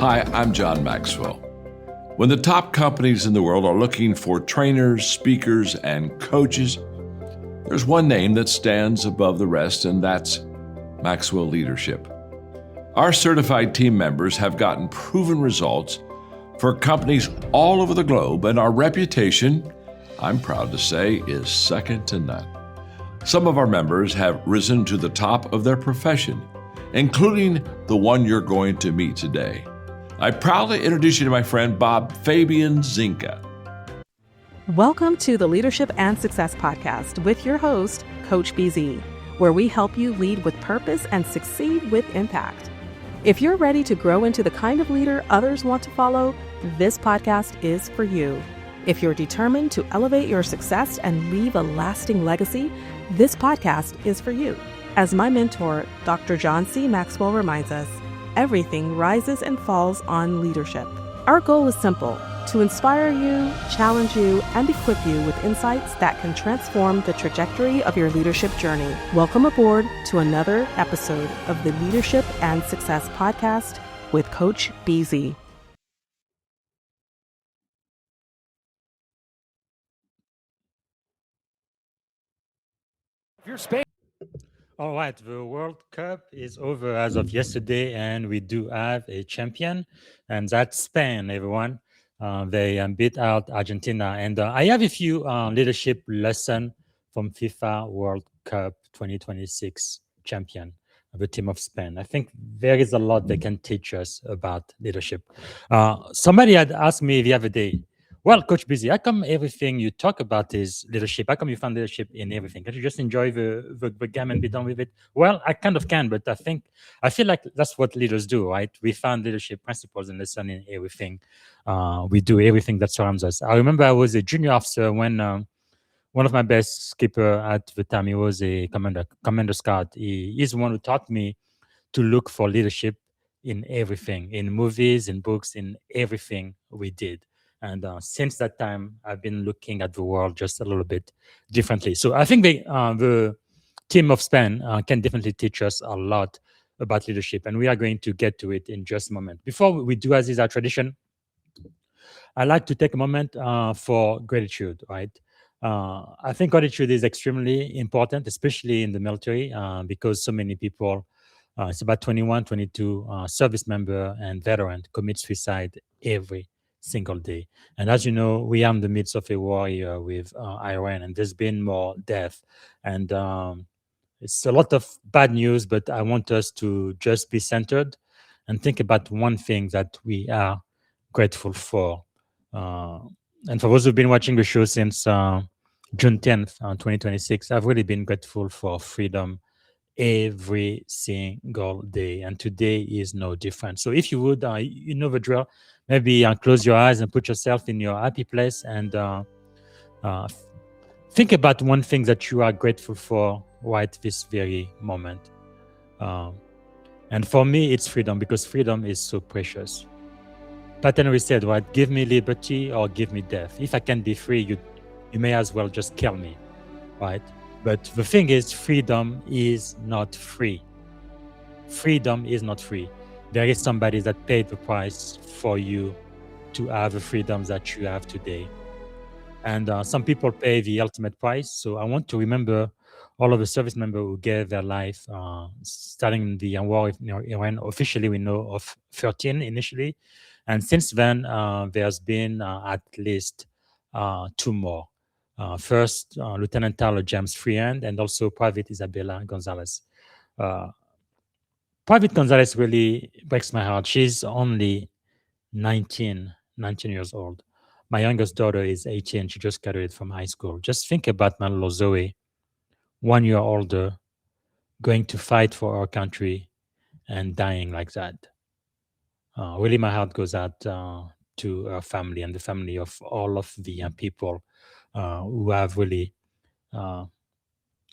Hi, I'm John Maxwell. When the top companies in the world are looking for trainers, speakers, and coaches, there's one name that stands above the rest, and that's Maxwell Leadership. Our certified team members have gotten proven results for companies all over the globe, and our reputation, I'm proud to say, is second to none. Some of our members have risen to the top of their profession, including the one you're going to meet today. I proudly introduce you to my friend Bob Fabian Zinka. Welcome to the Leadership and Success Podcast with your host, Coach BZ, where we help you lead with purpose and succeed with impact. If you're ready to grow into the kind of leader others want to follow, this podcast is for you. If you're determined to elevate your success and leave a lasting legacy, this podcast is for you. As my mentor, Dr. John C. Maxwell reminds us, everything rises and falls on leadership. Our goal is simple: to inspire you, challenge you, and equip you with insights that can transform the trajectory of your leadership journey. Welcome aboard to another episode of the Leadership and Success Podcast with Coach BZ. Your Spain. All right, the World Cup is over as of yesterday, and we do have a champion, and that's Spain, everyone. They beat out Argentina, and I have a few leadership lesson from FIFA World Cup 2026 champion, the team of Spain. I think there is a lot they can teach us about leadership. Somebody had asked me the other day, well, Coach Busy, how come everything you talk about is leadership? How come you find leadership in everything? Can't you just enjoy the game and be done with it? Well, I kind of can, but I feel like that's what leaders do, right? We find leadership principles and lesson in everything. We do everything that surrounds us. I remember I was a junior officer when one of my best skipper at the time, he was a Commander Scott. He's the one who taught me to look for leadership in everything, in movies, in books, in everything we did. And since that time, I've been looking at the world just a little bit differently. So I think the team of Spain can definitely teach us a lot about leadership. And we are going to get to it in just a moment. Before we do, as is our tradition, I like to take a moment for gratitude, right? I think gratitude is extremely important, especially in the military, because so many people, it's about 21, 22 service member and veteran commit suicide every single day. And as you know, we are in the midst of a war here with Iran, and there's been more death. And it's a lot of bad news, but I want us to just be centered and think about one thing that we are grateful for. And for those who've been watching the show since June 10th, 2026, I've really been grateful for freedom every single day. And today is no different. So if you would, you know the drill, maybe close your eyes and put yourself in your happy place and think about one thing that you are grateful for right this very moment. And for me, it's freedom, because freedom is so precious. Pat Henry said, right, give me liberty or give me death. If I can be free, you may as well just kill me, right? But the thing is, freedom is not free. Freedom is not free. There is somebody that paid the price for you to have the freedoms that you have today. And some people pay the ultimate price. So I want to remember all of the service members who gave their life starting the war in Iran. Officially, we know of 13 initially. And since then, there's been at least 2 more. First, Lieutenant Tyler James Freehand and also Private Isabella Gonzalez. Private Gonzalez really breaks my heart. She's only 19 years old. My youngest daughter is 18. She just graduated from high school. Just think about my little Zoe, 1 year older, going to fight for our country and dying like that. Really, my heart goes out to her family and the family of all of the people who have really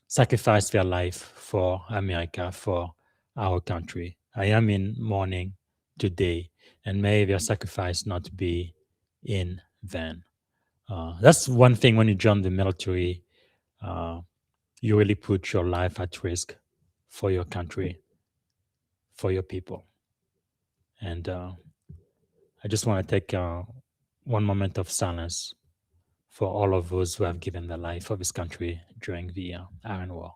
sacrificed their life for America, for our country. I am in mourning today, and may their sacrifice not be in vain. That's one thing when you join the military, you really put your life at risk for your country, for your people. And I just want to take one moment of silence for all of those who have given their life for this country during the Iron War.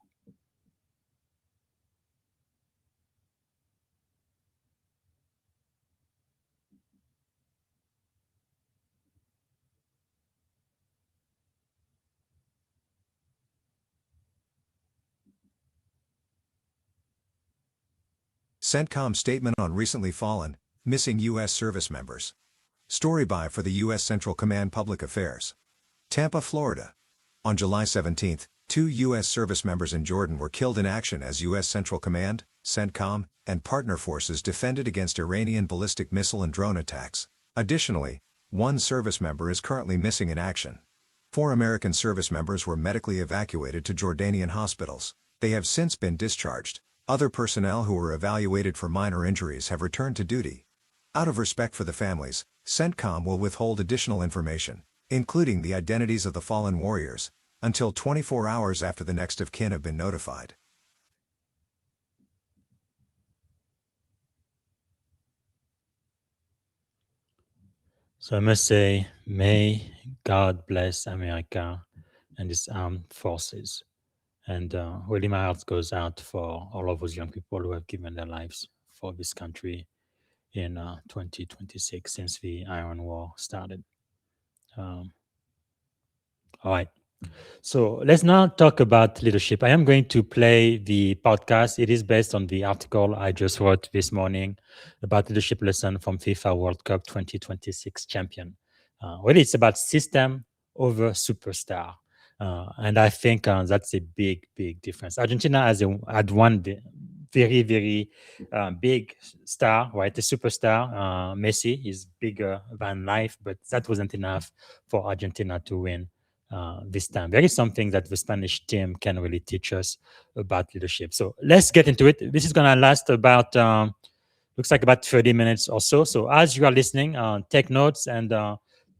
CENTCOM statement on recently fallen, missing U.S. service members. Story by for the U.S. Central Command Public Affairs. Tampa, Florida. On July 17, 2 U.S. service members in Jordan were killed in action as U.S. Central Command, CENTCOM, and partner forces defended against Iranian ballistic missile and drone attacks. Additionally, 1 service member is currently missing in action. 4 American service members were medically evacuated to Jordanian hospitals. They have since been discharged. Other personnel who were evaluated for minor injuries have returned to duty. Out of respect for the families, CENTCOM will withhold additional information, including the identities of the fallen warriors, until 24 hours after the next of kin have been notified. So I must say, may God bless America and its armed forces. And really, my heart goes out for all of those young people who have given their lives for this country in 2026 since the Iron War started. Um, all right. So let's now talk about leadership. I am going to play the podcast. It is based on the article I just wrote this morning about leadership lesson from FIFA World Cup 2026 champion. Really, it's about system over superstar. And I think that's a big, big difference. Argentina had one very, very big star, right? A superstar. Messi is bigger than life, but that wasn't enough for Argentina to win this time. There is something that the Spanish team can really teach us about leadership. So let's get into it. This is going to last about, looks like about 30 minutes or so. So as you are listening, take notes and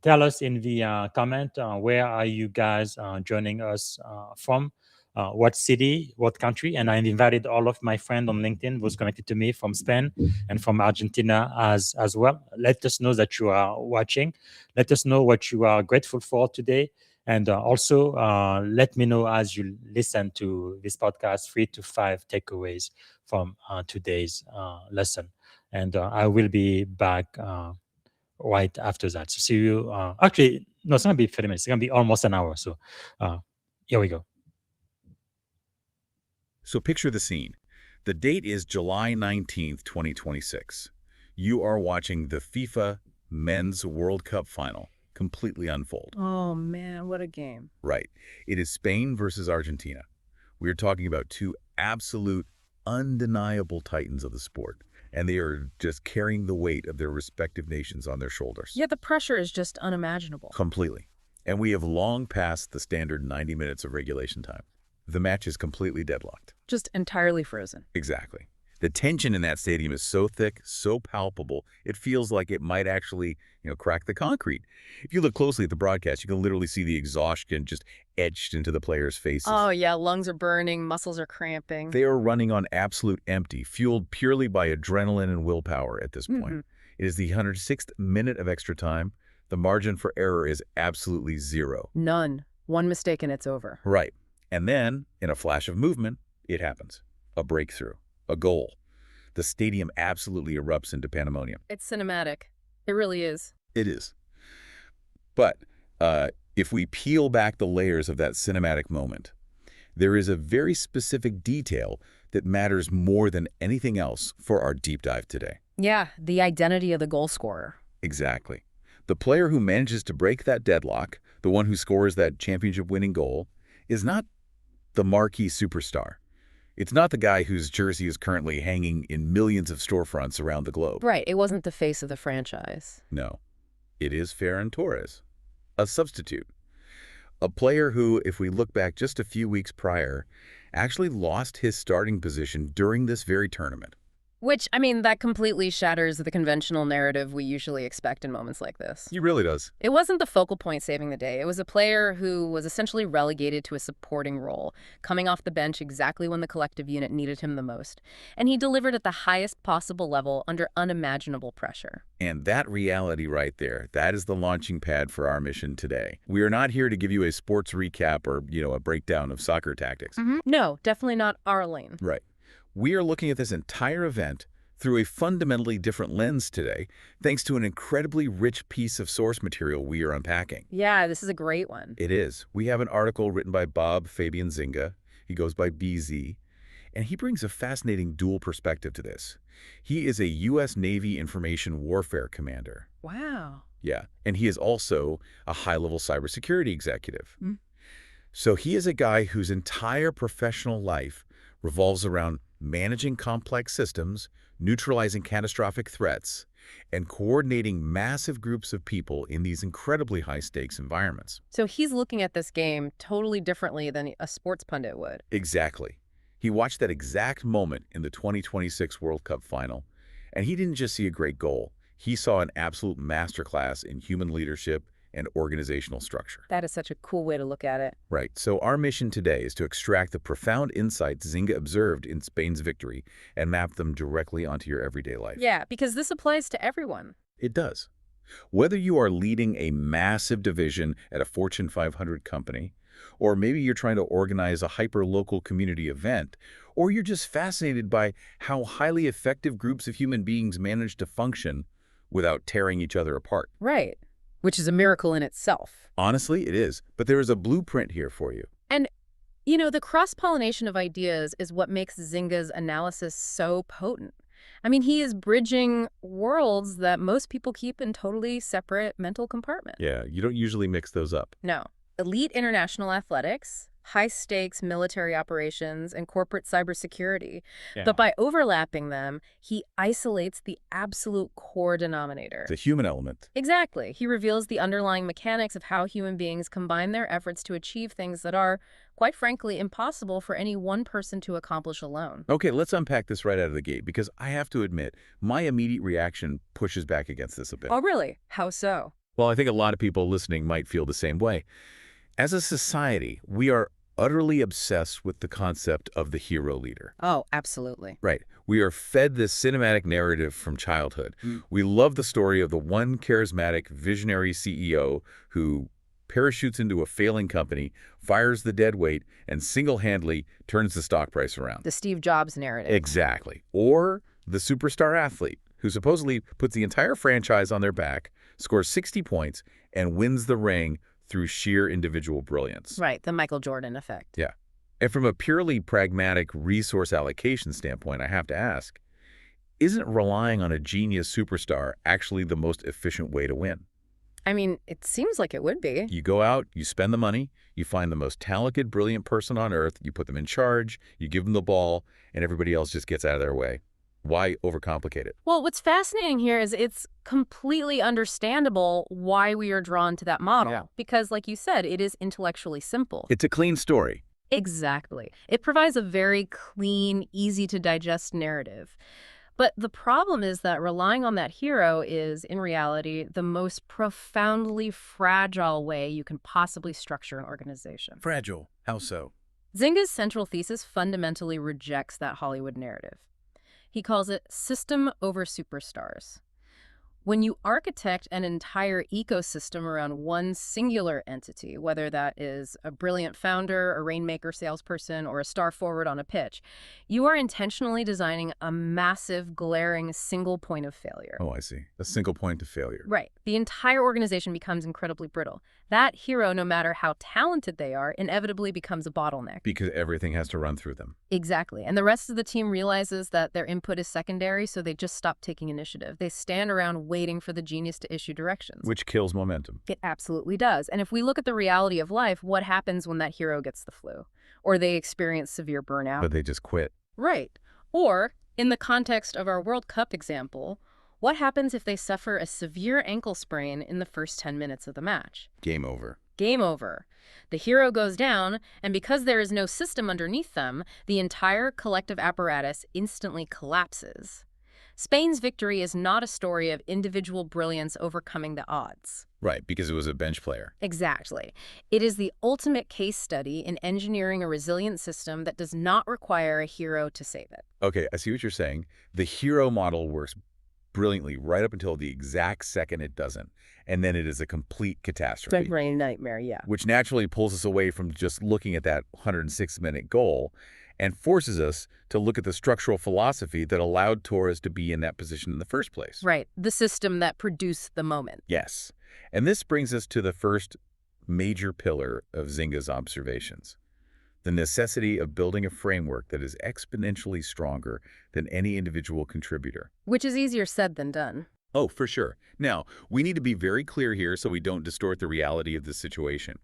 tell us in the comment where are you guys joining us from, what city, what country. And I've invited all of my friends on LinkedIn who's connected to me from Spain and from Argentina as well. Let us know that you are watching. Let us know what you are grateful for today. And also, let me know as you listen to this podcast 3 to 5 takeaways from today's lesson. And I will be back right after that. So, see you. Actually, no, it's going to be 30 minutes. It's going to be almost an hour. So, here we go. So, picture the scene. The date is July 19th, 2026. You are watching the FIFA Men's World Cup final completely unfold. Oh man, what a game. Right. It is Spain versus Argentina. We are talking about 2 absolute, undeniable titans of the sport, and they are just carrying the weight of their respective nations on their shoulders. Yeah, the pressure is just unimaginable. Completely. And we have long passed the standard 90 minutes of regulation time. The match is completely deadlocked. Just entirely frozen. Exactly. The tension in that stadium is so thick, so palpable, it feels like it might actually, crack the concrete. If you look closely at the broadcast, you can literally see the exhaustion just etched into the players' faces. Oh yeah, lungs are burning, muscles are cramping. They are running on absolute empty, fueled purely by adrenaline and willpower at this point. It is the 106th minute of extra time. The margin for error is absolutely zero. None. One mistake and it's over. Right. And then, in a flash of movement, it happens. A breakthrough. A goal. The stadium absolutely erupts into pandemonium. It's cinematic. It really is. It is. But if we peel back the layers of that cinematic moment, there is a very specific detail that matters more than anything else for our deep dive today. Yeah, the identity of the goal scorer. Exactly. The player who manages to break that deadlock, the one who scores that championship-winning goal, is not the marquee superstar. It's not the guy whose jersey is currently hanging in millions of storefronts around the globe. Right, it wasn't the face of the franchise. No. It is Ferran Torres, a substitute. A player who, if we look back just a few weeks prior, actually lost his starting position during this very tournament. Which, I mean, that completely shatters the conventional narrative we usually expect in moments like this. He really does. It wasn't the focal point saving the day. It was a player who was essentially relegated to a supporting role, coming off the bench exactly when the collective unit needed him the most. And he delivered at the highest possible level under unimaginable pressure. And that reality right there, that is the launching pad for our mission today. We are not here to give you a sports recap or, a breakdown of soccer tactics. No, definitely not our lane. Right. We are looking at this entire event through a fundamentally different lens today, thanks to an incredibly rich piece of source material we are unpacking. Yeah, this is a great one. It is. We have an article written by Bob Fabian Zinga. He goes by BZ. And he brings a fascinating dual perspective to this. He is a U.S. Navy information warfare commander. Wow. Yeah, and he is also a high-level cybersecurity executive. So he is a guy whose entire professional life revolves around managing complex systems, neutralizing catastrophic threats, and coordinating massive groups of people in these incredibly high-stakes environments. So he's looking at this game totally differently than a sports pundit would. Exactly. He watched that exact moment in the 2026 World Cup final, and he didn't just see a great goal. He saw an absolute masterclass in human leadership and organizational structure. That is such a cool way to look at it. Right. So our mission today is to extract the profound insights Zinga observed in Spain's victory and map them directly onto your everyday life. Yeah, because this applies to everyone. It does. Whether you are leading a massive division at a Fortune 500 company, or maybe you're trying to organize a hyper-local community event, or you're just fascinated by how highly effective groups of human beings manage to function without tearing each other apart. Right. Which is a miracle in itself. Honestly, it is. But there is a blueprint here for you. And, the cross-pollination of ideas is what makes Zynga's analysis so potent. I mean, he is bridging worlds that most people keep in totally separate mental compartments. Yeah, you don't usually mix those up. No. Elite international athletics, high-stakes military operations, and corporate cybersecurity. Yeah. But by overlapping them, he isolates the absolute core denominator. The human element. Exactly. He reveals the underlying mechanics of how human beings combine their efforts to achieve things that are, quite frankly, impossible for any one person to accomplish alone. Okay, let's unpack this right out of the gate, because I have to admit, my immediate reaction pushes back against this a bit. Oh, really? How so? Well, I think a lot of people listening might feel the same way. As a society, we are utterly obsessed with the concept of the hero leader. Oh, absolutely. Right. We are fed this cinematic narrative from childhood. We love the story of the one charismatic, visionary CEO who parachutes into a failing company, fires the deadweight, and single-handedly turns the stock price around. The Steve Jobs narrative. Exactly. Or the superstar athlete who supposedly puts the entire franchise on their back, scores 60 points, and wins the ring through sheer individual brilliance. Right, the Michael Jordan effect. Yeah. And from a purely pragmatic resource allocation standpoint, I have to ask, isn't relying on a genius superstar actually the most efficient way to win? I mean, it seems like it would be. You go out, you spend the money, you find the most talented, brilliant person on earth, you put them in charge, you give them the ball, and everybody else just gets out of their way. Why overcomplicate it? Well, what's fascinating here is it's completely understandable why we are drawn to that model. Yeah. Because, like you said, it is intellectually simple. It's a clean story. Exactly. It provides a very clean, easy-to-digest narrative. But the problem is that relying on that hero is, in reality, the most profoundly fragile way you can possibly structure an organization. Fragile. How so? Zynga's central thesis fundamentally rejects that Hollywood narrative. He calls it system over superstars. When you architect an entire ecosystem around one singular entity, whether that is a brilliant founder, a rainmaker salesperson, or a star forward on a pitch, you are intentionally designing a massive, glaring single point of failure. Oh, I see. A single point of failure. Right. The entire organization becomes incredibly brittle. That hero, no matter how talented they are, inevitably becomes a bottleneck. Because everything has to run through them. Exactly. And the rest of the team realizes that their input is secondary, so they just stop taking initiative. They stand around waiting for the genius to issue directions. Which kills momentum. It absolutely does. And if we look at the reality of life, what happens when that hero gets the flu? Or they experience severe burnout? But they just quit. Right. Or, in the context of our World Cup example, what happens if they suffer a severe ankle sprain in the first 10 minutes of the match? Game over. Game over. The hero goes down, and because there is no system underneath them, the entire collective apparatus instantly collapses. Spain's victory is not a story of individual brilliance overcoming the odds. Right, because it was a bench player. Exactly. It is the ultimate case study in engineering a resilient system that does not require a hero to save it. Okay, I see what you're saying. The hero model works brilliantly right up until the exact second it doesn't, and then it is a complete catastrophe. Brain nightmare, yeah. Which naturally pulls us away from just looking at that 106-minute goal and forces us to look at the structural philosophy that allowed Torres to be in that position in the first place. Right, the system that produced the moment. Yes. And this brings us to the first major pillar of Zynga's observations: the necessity of building a framework that is exponentially stronger than any individual contributor. Which is easier said than done. Oh, for sure. Now, we need to be very clear here so we don't distort the reality of the situation.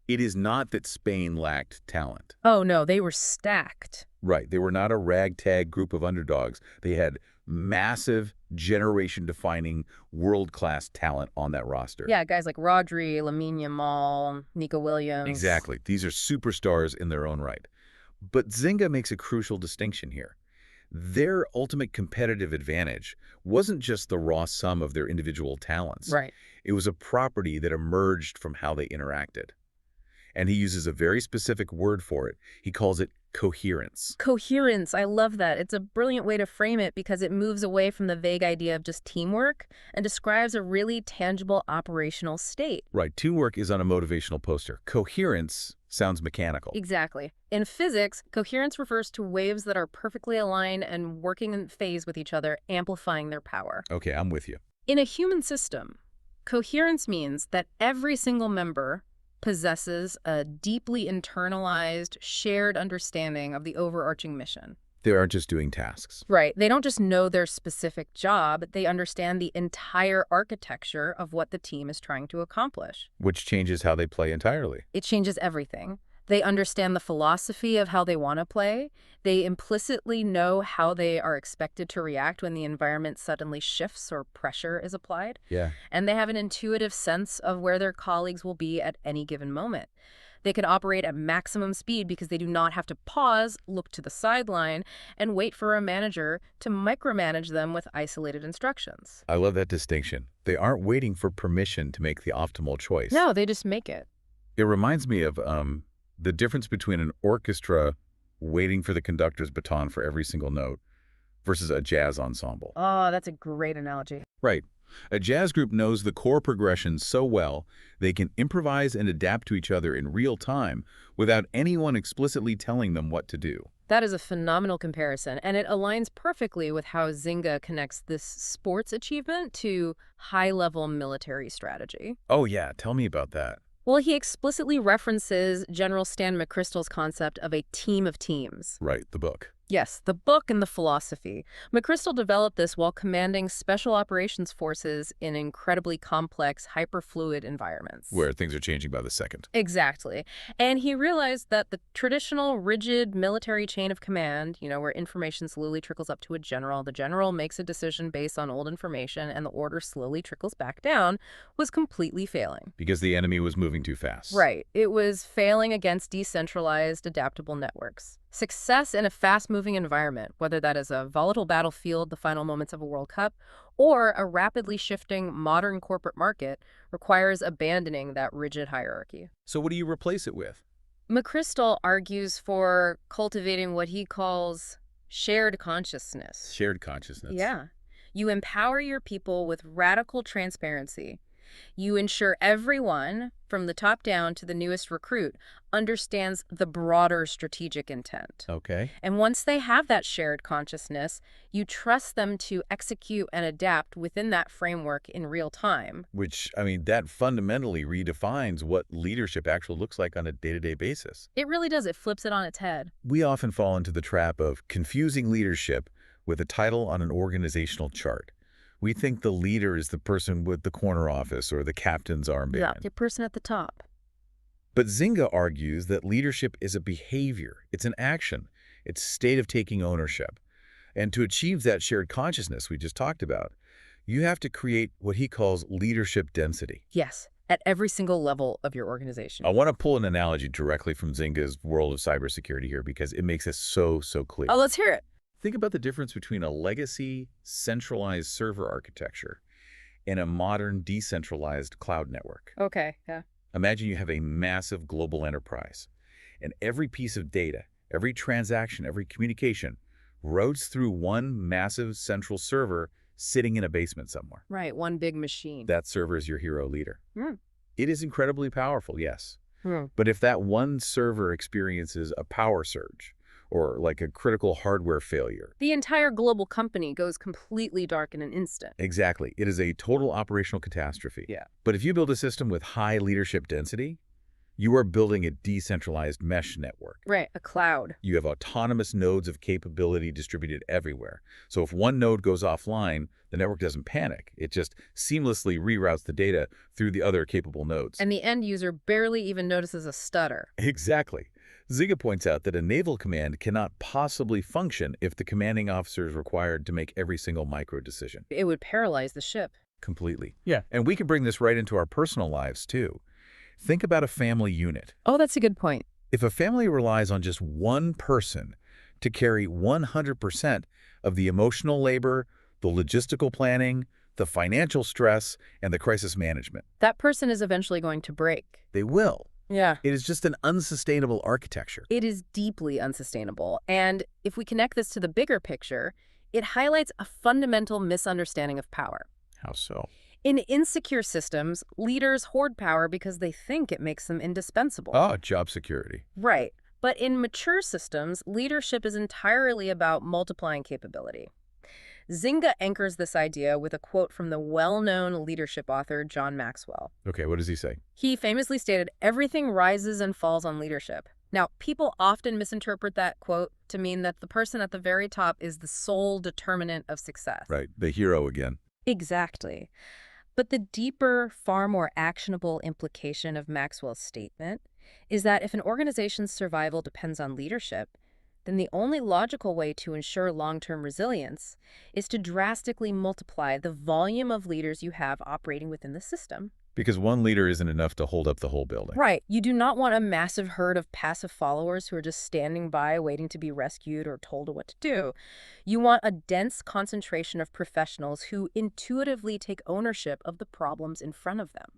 It is not that Spain lacked talent. Oh no, they were stacked. Right. They were not a ragtag group of underdogs. They had massive, generation-defining, world-class talent on that roster. Yeah, guys like Rodri, Lamine Yamal, Nico Williams. Exactly. These are superstars in their own right. But Zynga makes a crucial distinction here. Their ultimate competitive advantage wasn't just the raw sum of their individual talents. Right. It was a property that emerged from how they interacted. And he uses a very specific word for it. He calls it coherence. Coherence, I love that. It's a brilliant way to frame it because it moves away from the vague idea of just teamwork and describes a really tangible operational state. Right. Teamwork is on a motivational poster. Coherence sounds mechanical. Exactly. In physics, coherence refers to waves that are perfectly aligned and working in phase with each other, amplifying their power. Okay, I'm with you. In a human system, coherence means that every single member possesses a deeply internalized, shared understanding of the overarching mission. They aren't just doing tasks. Right. They don't just know their specific job, they understand the entire architecture of what the team is trying to accomplish. Which changes how they play entirely. It changes everything. They understand the philosophy of how they want to play. They implicitly know how they are expected to react when the environment suddenly shifts or pressure is applied. Yeah. And they have an intuitive sense of where their colleagues will be at any given moment. They can operate at maximum speed because they do not have to pause, look to the sideline, and wait for a manager to micromanage them with isolated instructions. I love that distinction. They aren't waiting for permission to make the optimal choice. No, they just make it. It reminds me of the difference between an orchestra waiting for the conductor's baton for every single note versus a jazz ensemble. Oh, that's a great analogy. Right. A jazz group knows the core progressions so well they can improvise and adapt to each other in real time without anyone explicitly telling them what to do. That is a phenomenal comparison, and it aligns perfectly with how Zynga connects this sports achievement to high-level military strategy. Oh yeah, tell me about that. Well, he explicitly references General Stan McChrystal's concept of a team of teams. Right, the book. Yes, the book and the philosophy. McChrystal developed this while commanding special operations forces in incredibly complex, hyperfluid environments. Where things are changing by the second. Exactly. And he realized that the traditional, rigid military chain of command, where information slowly trickles up to a general, the general makes a decision based on old information, and the order slowly trickles back down, was completely failing. Because the enemy was moving too fast. Right. It was failing against decentralized, adaptable networks. Success in a fast-moving environment, whether that is a volatile battlefield, the final moments of a World Cup, or a rapidly shifting modern corporate market, requires abandoning that rigid hierarchy. So what do you replace it with? McChrystal argues for cultivating what he calls shared consciousness. Shared consciousness. Yeah. You empower your people with radical transparency. You ensure everyone, from the top down to the newest recruit, understands the broader strategic intent. Okay. And once they have that shared consciousness, you trust them to execute and adapt within that framework in real time. Which, that fundamentally redefines what leadership actually looks like on a day-to-day basis. It really does. It flips it on its head. We often fall into the trap of confusing leadership with a title on an organizational chart. We think the leader is the person with the corner office or the captain's armband. Yeah, the person at the top. But Zynga argues that leadership is a behavior. It's an action. It's a state of taking ownership. And to achieve that shared consciousness we just talked about, you have to create what he calls leadership density. Yes, at every single level of your organization. I want to pull an analogy directly from Zynga's world of cybersecurity here because it makes this so clear. Oh, let's hear it. Think about the difference between a legacy, centralized server architecture and a modern, decentralized cloud network. Okay, yeah. Imagine you have a massive global enterprise, and every piece of data, every transaction, every communication routes through one massive central server sitting in a basement somewhere. Right, one big machine. That server is your hero leader. Hmm. It is incredibly powerful, yes. Hmm. But if that one server experiences a power surge, or like a critical hardware failure. The entire global company goes completely dark in an instant. Exactly. It is a total operational catastrophe. Yeah. But if you build a system with high leadership density, you are building a decentralized mesh network. Right, a cloud. You have autonomous nodes of capability distributed everywhere. So if one node goes offline, the network doesn't panic. It just seamlessly reroutes the data through the other capable nodes. And the end user barely even notices a stutter. Exactly. Zynga points out that a naval command cannot possibly function if the commanding officer is required to make every single micro decision. It would paralyze the ship. Completely. Yeah. And we can bring this right into our personal lives, too. Think about a family unit. Oh, that's a good point. If a family relies on just one person to carry 100% of the emotional labor, the logistical planning, the financial stress, and the crisis management, That person is eventually going to break. they will. Yeah. It is just an unsustainable architecture. It is deeply unsustainable. And if we connect this to the bigger picture, it highlights a fundamental misunderstanding of power. How so? In insecure systems, leaders hoard power because they think it makes them indispensable. Oh, job security. Right. But in mature systems, leadership is entirely about multiplying capability. Zynga anchors this idea with a quote from the well-known leadership author John Maxwell. Okay, what does he say? He famously stated, "Everything rises and falls on leadership." Now, people often misinterpret that quote to mean that the person at the very top is the sole determinant of success. Right, the hero again. Exactly. But the deeper, far more actionable implication of Maxwell's statement is that if an organization's survival depends on leadership, then the only logical way to ensure long-term resilience is to drastically multiply the volume of leaders you have operating within the system. Because one leader isn't enough to hold up the whole building. Right. You do not want a massive herd of passive followers who are just standing by waiting to be rescued or told what to do. You want a dense concentration of professionals who intuitively take ownership of the problems in front of them.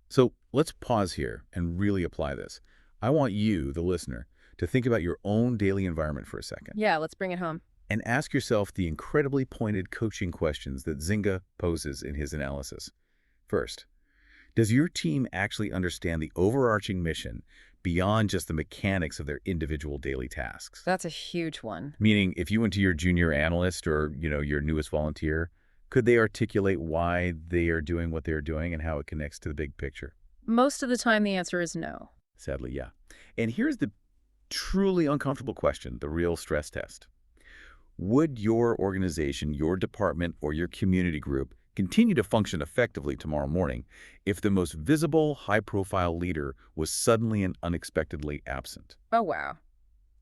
So let's pause here and really apply this. I want you, the listener, to think about your own daily environment for a second. Yeah, let's bring it home. And ask yourself the incredibly pointed coaching questions that Zynga poses in his analysis. First, does your team actually understand the overarching mission beyond just the mechanics of their individual daily tasks? That's a huge one. Meaning, if you went to your junior analyst or, your newest volunteer, could they articulate why they are doing what they're doing and how it connects to the big picture? Most of the time, the answer is no. Sadly, yeah. And here's the truly uncomfortable question, the real stress test. Would your organization, your department, or your community group continue to function effectively tomorrow morning if the most visible, high-profile leader was suddenly and unexpectedly absent? Oh, wow.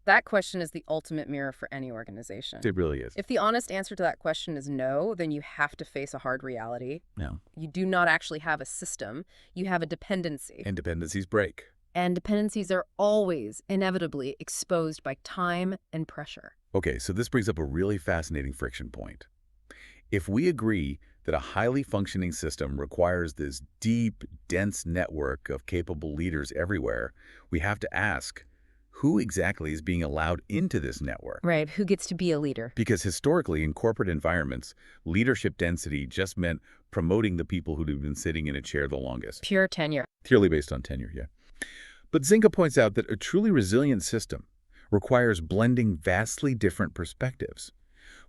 That question is the ultimate mirror for any organization. It really is. If the honest answer to that question is no, then you have to face a hard reality. No. You do not actually have a system. You have a dependency. And dependencies break. And dependencies are always, inevitably, exposed by time and pressure. Okay, so this brings up a really fascinating friction point. If we agree that a highly functioning system requires this deep, dense network of capable leaders everywhere, we have to ask, who exactly is being allowed into this network? Right, who gets to be a leader? Because historically, in corporate environments, leadership density just meant promoting the people who'd been sitting in a chair the longest. Pure tenure. Purely based on tenure, yeah. But Zynga points out that a truly resilient system requires blending vastly different perspectives,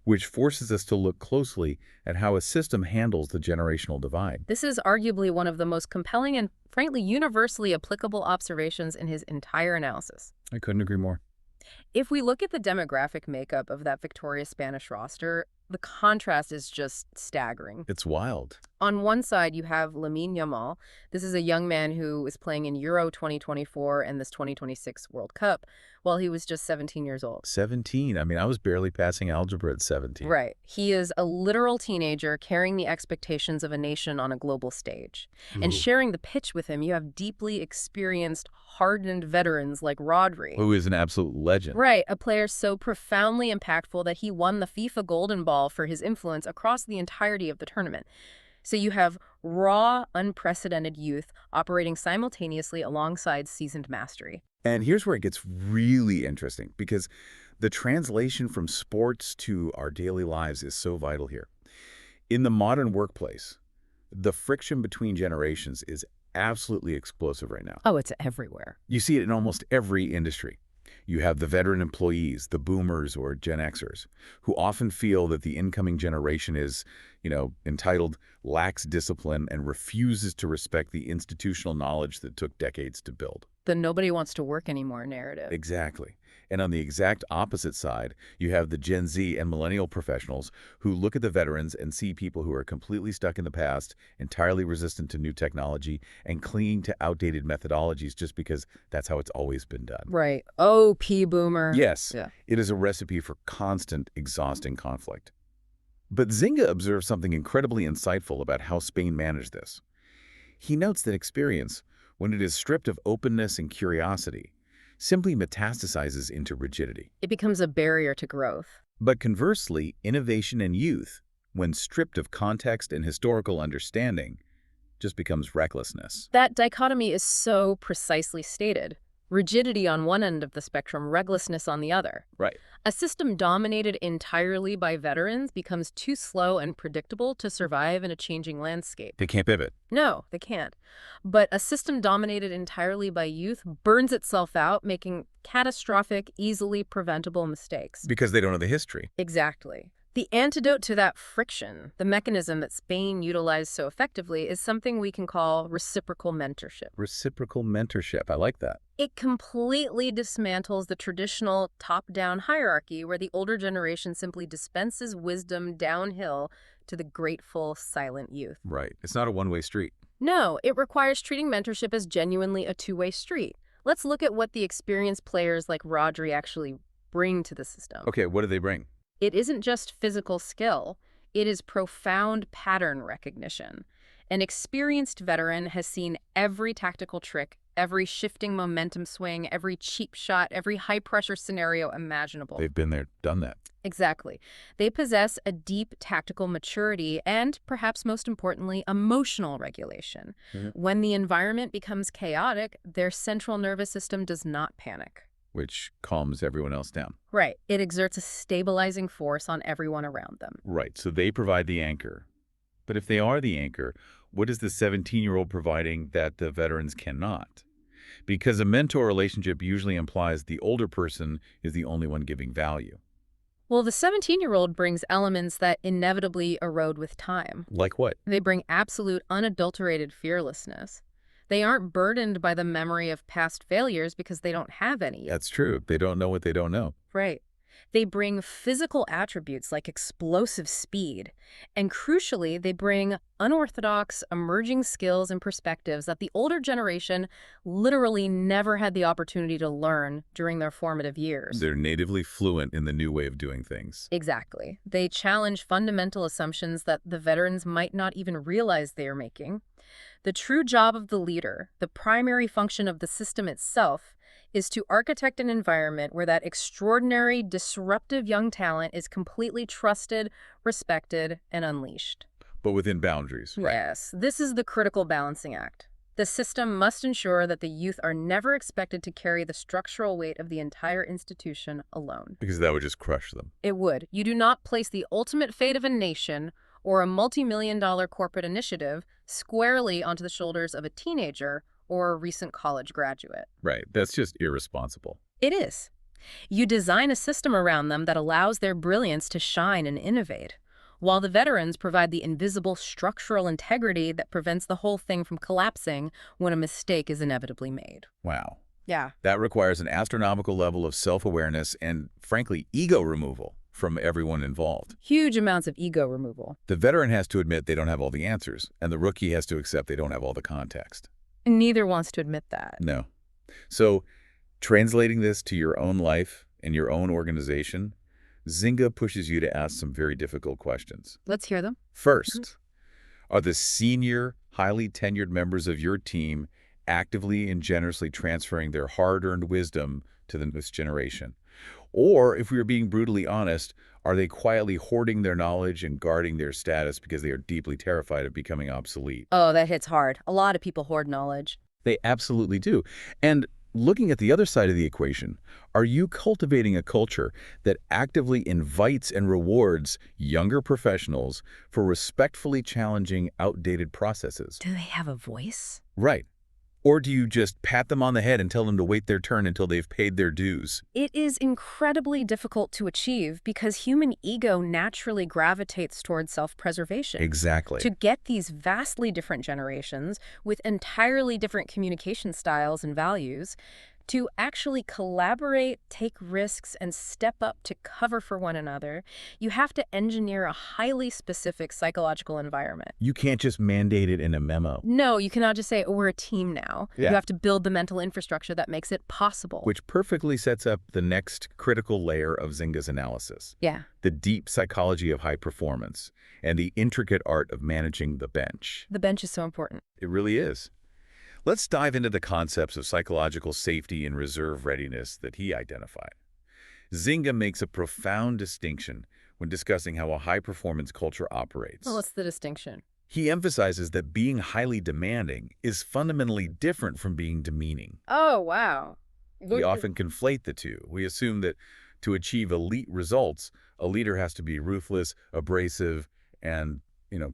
which forces us to look closely at how a system handles the generational divide. This is arguably one of the most compelling and, frankly, universally applicable observations in his entire analysis. I couldn't agree more. If we look at the demographic makeup of that victorious Spanish roster, the contrast is just staggering. It's wild. On one side, you have Lamine Yamal. This is a young man who is playing in Euro 2024 and this 2026 World Cup while he was just 17 years old. 17. I mean, I was barely passing algebra at 17. Right. He is a literal teenager carrying the expectations of a nation on a global stage. And sharing the pitch with him, you have deeply experienced, hardened veterans like Rodri. Who is an absolute legend. Right, a player so profoundly impactful that he won the FIFA Golden Ball for his influence across the entirety of the tournament. So you have raw, unprecedented youth operating simultaneously alongside seasoned mastery. And here's where it gets really interesting, because the translation from sports to our daily lives is so vital here. In the modern workplace, the friction between generations is absolutely explosive right now. Oh, it's everywhere. You see it in almost every industry. You have the veteran employees, the boomers or Gen Xers, who often feel that the incoming generation is, entitled, lacks discipline, and refuses to respect the institutional knowledge that took decades to build. The nobody wants to work anymore narrative. Exactly. And on the exact opposite side, you have the Gen Z and millennial professionals who look at the veterans and see people who are completely stuck in the past, entirely resistant to new technology, and clinging to outdated methodologies just because that's how it's always been done. Right. Oh, P-boomer. Yes, Yeah. It is a recipe for constant, exhausting conflict. But Zinga observes something incredibly insightful about how Spain managed this. He notes that experience, when it is stripped of openness and curiosity, simply metastasizes into rigidity. It becomes a barrier to growth. But conversely, innovation and youth, when stripped of context and historical understanding, just becomes recklessness. That dichotomy is so precisely stated. Rigidity on one end of the spectrum, recklessness on the other. Right. A system dominated entirely by veterans becomes too slow and predictable to survive in a changing landscape. They can't pivot. No, they can't. But a system dominated entirely by youth burns itself out, making catastrophic, easily preventable mistakes. Because they don't know the history. Exactly. The antidote to that friction, the mechanism that Spain utilized so effectively, is something we can call reciprocal mentorship. Reciprocal mentorship. I like that. It completely dismantles the traditional top-down hierarchy where the older generation simply dispenses wisdom downhill to the grateful, silent youth. Right. It's not a one-way street. No, it requires treating mentorship as genuinely a two-way street. Let's look at what the experienced players like Rodri actually bring to the system. Okay, what do they bring? It isn't just physical skill, it is profound pattern recognition. An experienced veteran has seen every tactical trick, every shifting momentum swing, every cheap shot, every high-pressure scenario imaginable. They've been there, done that. Exactly. They possess a deep tactical maturity and, perhaps most importantly, emotional regulation. When the environment becomes chaotic, their central nervous system does not panic. Which calms everyone else down. Right. It exerts a stabilizing force on everyone around them. Right, so they provide the anchor. But if they are the anchor, what is the 17-year-old providing that the veterans cannot? Because a mentor relationship usually implies the older person is the only one giving value. Well, the 17-year-old brings elements that inevitably erode with time. Like what? They bring absolute, unadulterated fearlessness. They aren't burdened by the memory of past failures because they don't have any yet. That's true. They don't know what they don't know. Right. They bring physical attributes like explosive speed. And crucially, they bring unorthodox, emerging skills and perspectives that the older generation literally never had the opportunity to learn during their formative years. They're natively fluent in the new way of doing things. Exactly. They challenge fundamental assumptions that the veterans might not even realize they are making. The true job of the leader, the primary function of the system itself, is to architect an environment where that extraordinary, disruptive young talent is completely trusted, respected, and unleashed. But within boundaries. Right. Yes, this is the critical balancing act. The system must ensure that the youth are never expected to carry the structural weight of the entire institution alone. Because that would just crush them. It would. You do not place the ultimate fate of a nation or a multi-million-dollar corporate initiative squarely onto the shoulders of a teenager or a recent college graduate. Right. That's just irresponsible. It is. You design a system around them that allows their brilliance to shine and innovate, while the veterans provide the invisible structural integrity that prevents the whole thing from collapsing when a mistake is inevitably made. Wow. Yeah. That requires an astronomical level of self-awareness and, frankly, ego removal from everyone involved. Huge amounts of ego removal. The veteran has to admit they don't have all the answers, and the rookie has to accept they don't have all the context. And neither wants to admit that. No. So, translating this to your own life and your own organization, Zynga pushes you to ask some very difficult questions. Let's hear them. First, are the senior, highly tenured members of your team actively and generously transferring their hard-earned wisdom to the next generation? Or, if we are being brutally honest, are they quietly hoarding their knowledge and guarding their status because they are deeply terrified of becoming obsolete? Oh, that hits hard. A lot of people hoard knowledge. They absolutely do. And looking at the other side of the equation, are you cultivating a culture that actively invites and rewards younger professionals for respectfully challenging outdated processes? Do they have a voice? Right. Or do you just pat them on the head and tell them to wait their turn until they've paid their dues? It is incredibly difficult to achieve because human ego naturally gravitates towards self-preservation. Exactly. To get these vastly different generations with entirely different communication styles and values, to actually collaborate, take risks, and step up to cover for one another, you have to engineer a highly specific psychological environment. You can't just mandate it in a memo. No, you cannot just say, oh, we're a team now. Yeah. You have to build the mental infrastructure that makes it possible. Which perfectly sets up the next critical layer of Zynga's analysis. Yeah. The deep psychology of high performance and the intricate art of managing the bench. The bench is so important. It really is. Let's dive into the concepts of psychological safety and reserve readiness that he identified. Zynga makes a profound distinction when discussing how a high-performance culture operates. Well, what's the distinction? He emphasizes that being highly demanding is fundamentally different from being demeaning. Oh, wow. We often conflate the two. We assume that to achieve elite results, a leader has to be ruthless, abrasive, and,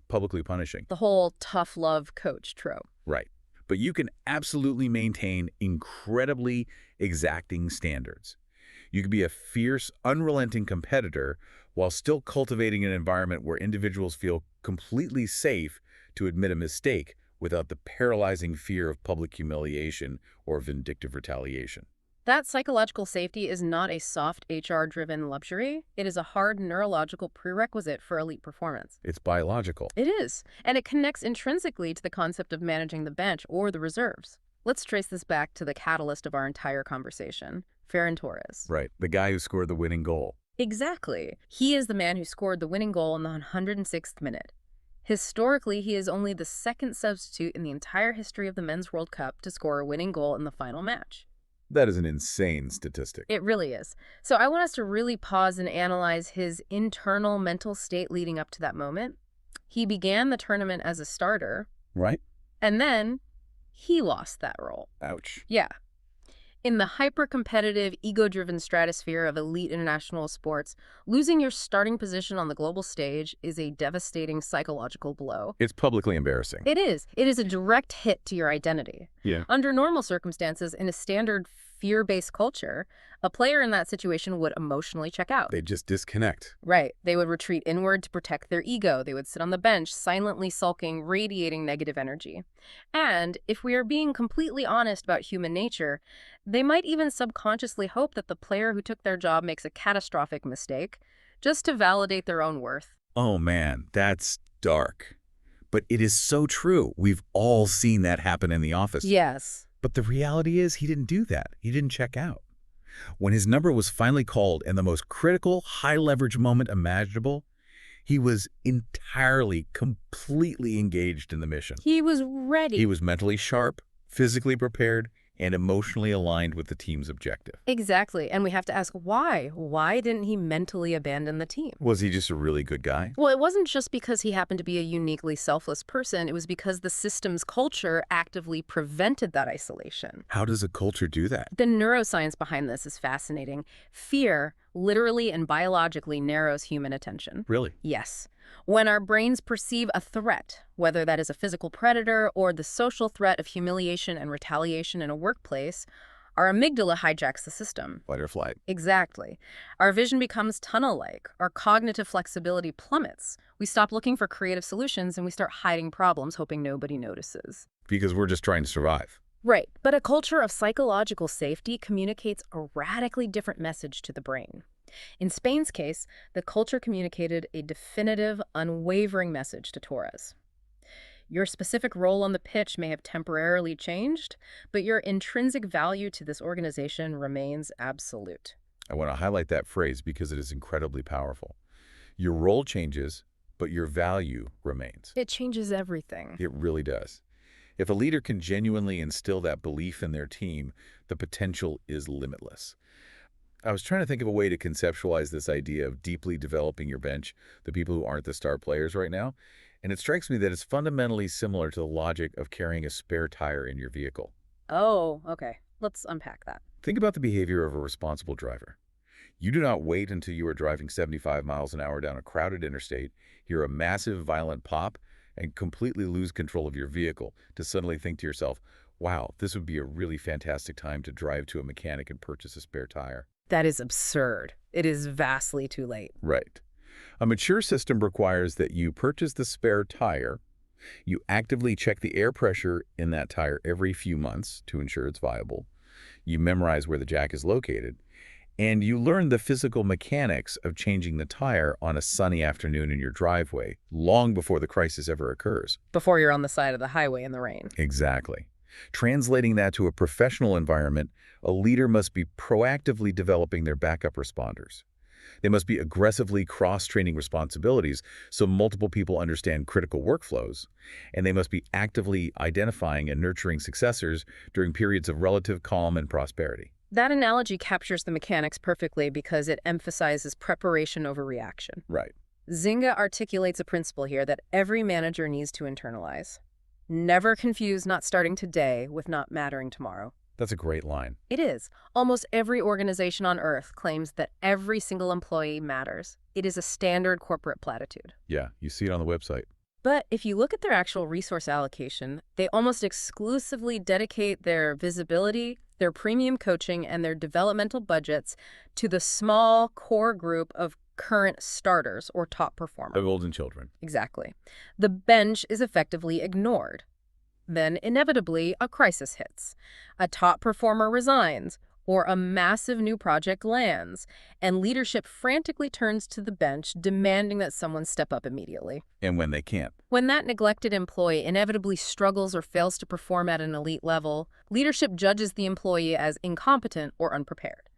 publicly punishing. The whole tough love coach trope. Right. But you can absolutely maintain incredibly exacting standards. You can be a fierce, unrelenting competitor while still cultivating an environment where individuals feel completely safe to admit a mistake without the paralyzing fear of public humiliation or vindictive retaliation. That psychological safety is not a soft HR-driven luxury. It is a hard neurological prerequisite for elite performance. It's biological. It is, and it connects intrinsically to the concept of managing the bench or the reserves. Let's trace this back to the catalyst of our entire conversation, Ferran Torres. Right, the guy who scored the winning goal. Exactly. He is the man who scored the winning goal in the 106th minute. Historically, he is only the second substitute in the entire history of the Men's World Cup to score a winning goal in the final match. That is an insane statistic. It really is. So I want us to really pause and analyze his internal mental state leading up to that moment. He began the tournament as a starter. Right? And then he lost that role. Ouch. Yeah. In the hyper-competitive, ego-driven stratosphere of elite international sports, losing your starting position on the global stage is a devastating psychological blow. It's publicly embarrassing. It is. It is a direct hit to your identity. Yeah. Under normal circumstances, in a standard fear-based culture, a player in that situation would emotionally check out. They just disconnect. Right. They would retreat inward to protect their ego. They would sit on the bench, silently sulking, radiating negative energy. And if we are being completely honest about human nature, they might even subconsciously hope that the player who took their job makes a catastrophic mistake, just to validate their own worth. Oh man, that's dark. But it is so true. We've all seen that happen in the office. Yes. But the reality is he didn't do that. He didn't check out. When his number was finally called in the most critical, high-leverage moment imaginable, he was entirely, completely engaged in the mission. He was ready. He was mentally sharp, physically prepared, and emotionally aligned with the team's objective. Exactly. And we have to ask why. Why didn't he mentally abandon the team? Was he just a really good guy? Well, it wasn't just because he happened to be a uniquely selfless person. It was because the system's culture actively prevented that isolation. How does a culture do that? The neuroscience behind this is fascinating. Fear literally and biologically narrows human attention. Really? Yes. When our brains perceive a threat, whether that is a physical predator or the social threat of humiliation and retaliation in a workplace, our amygdala hijacks the system. Fight or flight. Exactly. Our vision becomes tunnel-like. Our cognitive flexibility plummets. We stop looking for creative solutions and we start hiding problems, hoping nobody notices. Because we're just trying to survive. Right. But a culture of psychological safety communicates a radically different message to the brain. In Spain's case, the culture communicated a definitive, unwavering message to Torres. Your specific role on the pitch may have temporarily changed, but your intrinsic value to this organization remains absolute. I want to highlight that phrase because it is incredibly powerful. Your role changes, but your value remains. It changes everything. It really does. If a leader can genuinely instill that belief in their team, the potential is limitless. I was trying to think of a way to conceptualize this idea of deeply developing your bench, the people who aren't the star players right now, and it strikes me that it's fundamentally similar to the logic of carrying a spare tire in your vehicle. Oh, okay. Let's unpack that. Think about the behavior of a responsible driver. You do not wait until you are driving 75 miles an hour down a crowded interstate, hear a massive violent pop, and completely lose control of your vehicle to suddenly think to yourself, wow, this would be a really fantastic time to drive to a mechanic and purchase a spare tire. That is absurd. It is vastly too late. Right. A mature system requires that you purchase the spare tire, you actively check the air pressure in that tire every few months to ensure it's viable, you memorize where the jack is located, and you learn the physical mechanics of changing the tire on a sunny afternoon in your driveway long before the crisis ever occurs. Before you're on the side of the highway in the rain. Exactly. Translating that to a professional environment, a leader must be proactively developing their backup responders. They must be aggressively cross-training responsibilities so multiple people understand critical workflows, and they must be actively identifying and nurturing successors during periods of relative calm and prosperity. That analogy captures the mechanics perfectly because it emphasizes preparation over reaction. Right. Zynga articulates a principle here that every manager needs to internalize. Never confuse not starting today with not mattering tomorrow. That's a great line. It is. Almost every organization on Earth claims that every single employee matters. It is a standard corporate platitude. Yeah, you see it on the website. But if you look at their actual resource allocation, they almost exclusively dedicate their visibility, their premium coaching, and their developmental budgets to the small core group of current starters or top performers. The golden children. Exactly. The bench is effectively ignored. Then, inevitably, a crisis hits. A top performer resigns, or a massive new project lands, and leadership frantically turns to the bench, demanding that someone step up immediately. And when they can't. When that neglected employee inevitably struggles or fails to perform at an elite level, leadership judges the employee as incompetent or unprepared.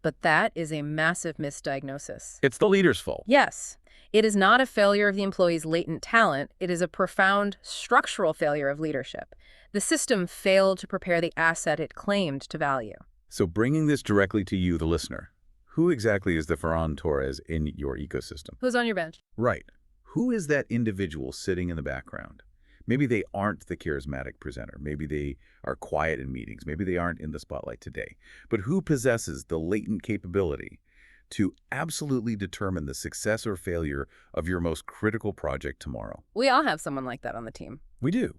But that is a massive misdiagnosis. It's the leader's fault. Yes. It is not a failure of the employee's latent talent. It is a profound structural failure of leadership. The system failed to prepare the asset it claimed to value. So bringing this directly to you, the listener, who exactly is the Ferran Torres in your ecosystem? Who's on your bench? Right. Who is that individual sitting in the background? Maybe they aren't the charismatic presenter. Maybe they are quiet in meetings. Maybe they aren't in the spotlight today. But who possesses the latent capability to absolutely determine the success or failure of your most critical project tomorrow? We all have someone like that on the team. We do.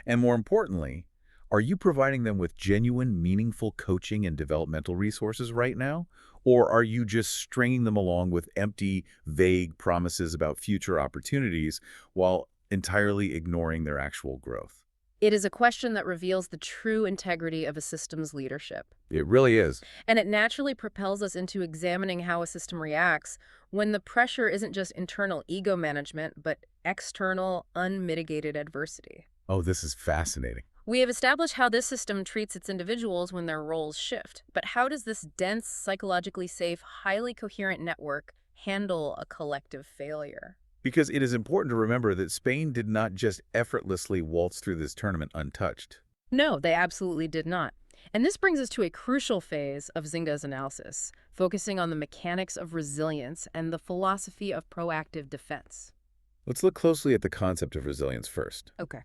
And more importantly, are you providing them with genuine, meaningful coaching and developmental resources right now? Or are you just stringing them along with empty, vague promises about future opportunities while entirely ignoring their actual growth? It is a question that reveals the true integrity of a system's leadership. It really is. And it naturally propels us into examining how a system reacts when the pressure isn't just internal ego management, but external, unmitigated adversity. Oh, this is fascinating. We have established how this system treats its individuals when their roles shift. But how does this dense, psychologically safe, highly coherent network handle a collective failure? Because it is important to remember that Spain did not just effortlessly waltz through this tournament untouched. No, they absolutely did not. And this brings us to a crucial phase of Zynga's analysis, focusing on the mechanics of resilience and the philosophy of proactive defense. Let's look closely at the concept of resilience first. Okay.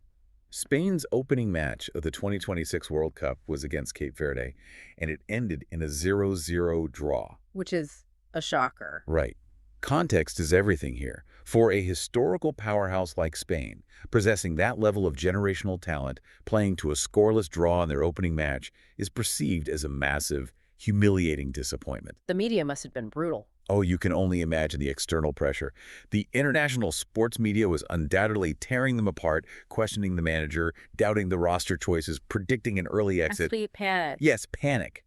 Spain's opening match of the 2026 World Cup was against Cape Verde, and it ended in a 0-0 draw. Which is a shocker. Right. Context is everything here. For a historical powerhouse like Spain, possessing that level of generational talent, playing to a scoreless draw in their opening match is perceived as a massive, humiliating disappointment. The media must have been brutal. Oh, you can only imagine the external pressure. The international sports media was undoubtedly tearing them apart, questioning the manager, doubting the roster choices, predicting an early exit. Complete panic. Yes, panic.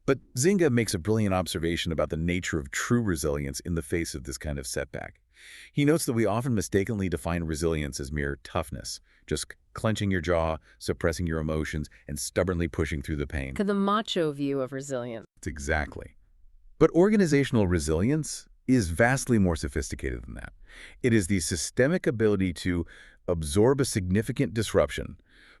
But Zynga makes a brilliant observation about the nature of true resilience in the face of this kind of setback. He notes that we often mistakenly define resilience as mere toughness, just clenching your jaw, suppressing your emotions, and stubbornly pushing through the pain. The macho view of resilience. Exactly. But organizational resilience is vastly more sophisticated than that. It is the systemic ability to absorb a significant disruption,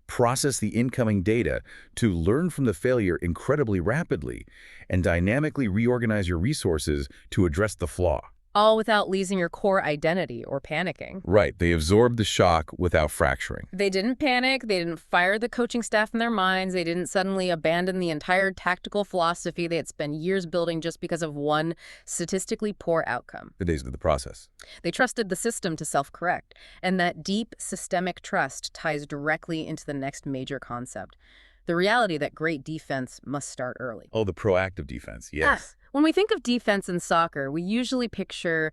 process the incoming data, to learn from the failure incredibly rapidly, and dynamically reorganize your resources to address the flaw. All without losing your core identity or panicking. Right, they absorbed the shock without fracturing. They didn't panic, they didn't fire the coaching staff in their minds, they didn't suddenly abandon the entire tactical philosophy they had spent years building just because of one statistically poor outcome. The days of the process. They trusted the system to self-correct, and that deep systemic trust ties directly into the next major concept, the reality that great defense must start early. Oh, the proactive defense, yes. When we think of defense in soccer, we usually picture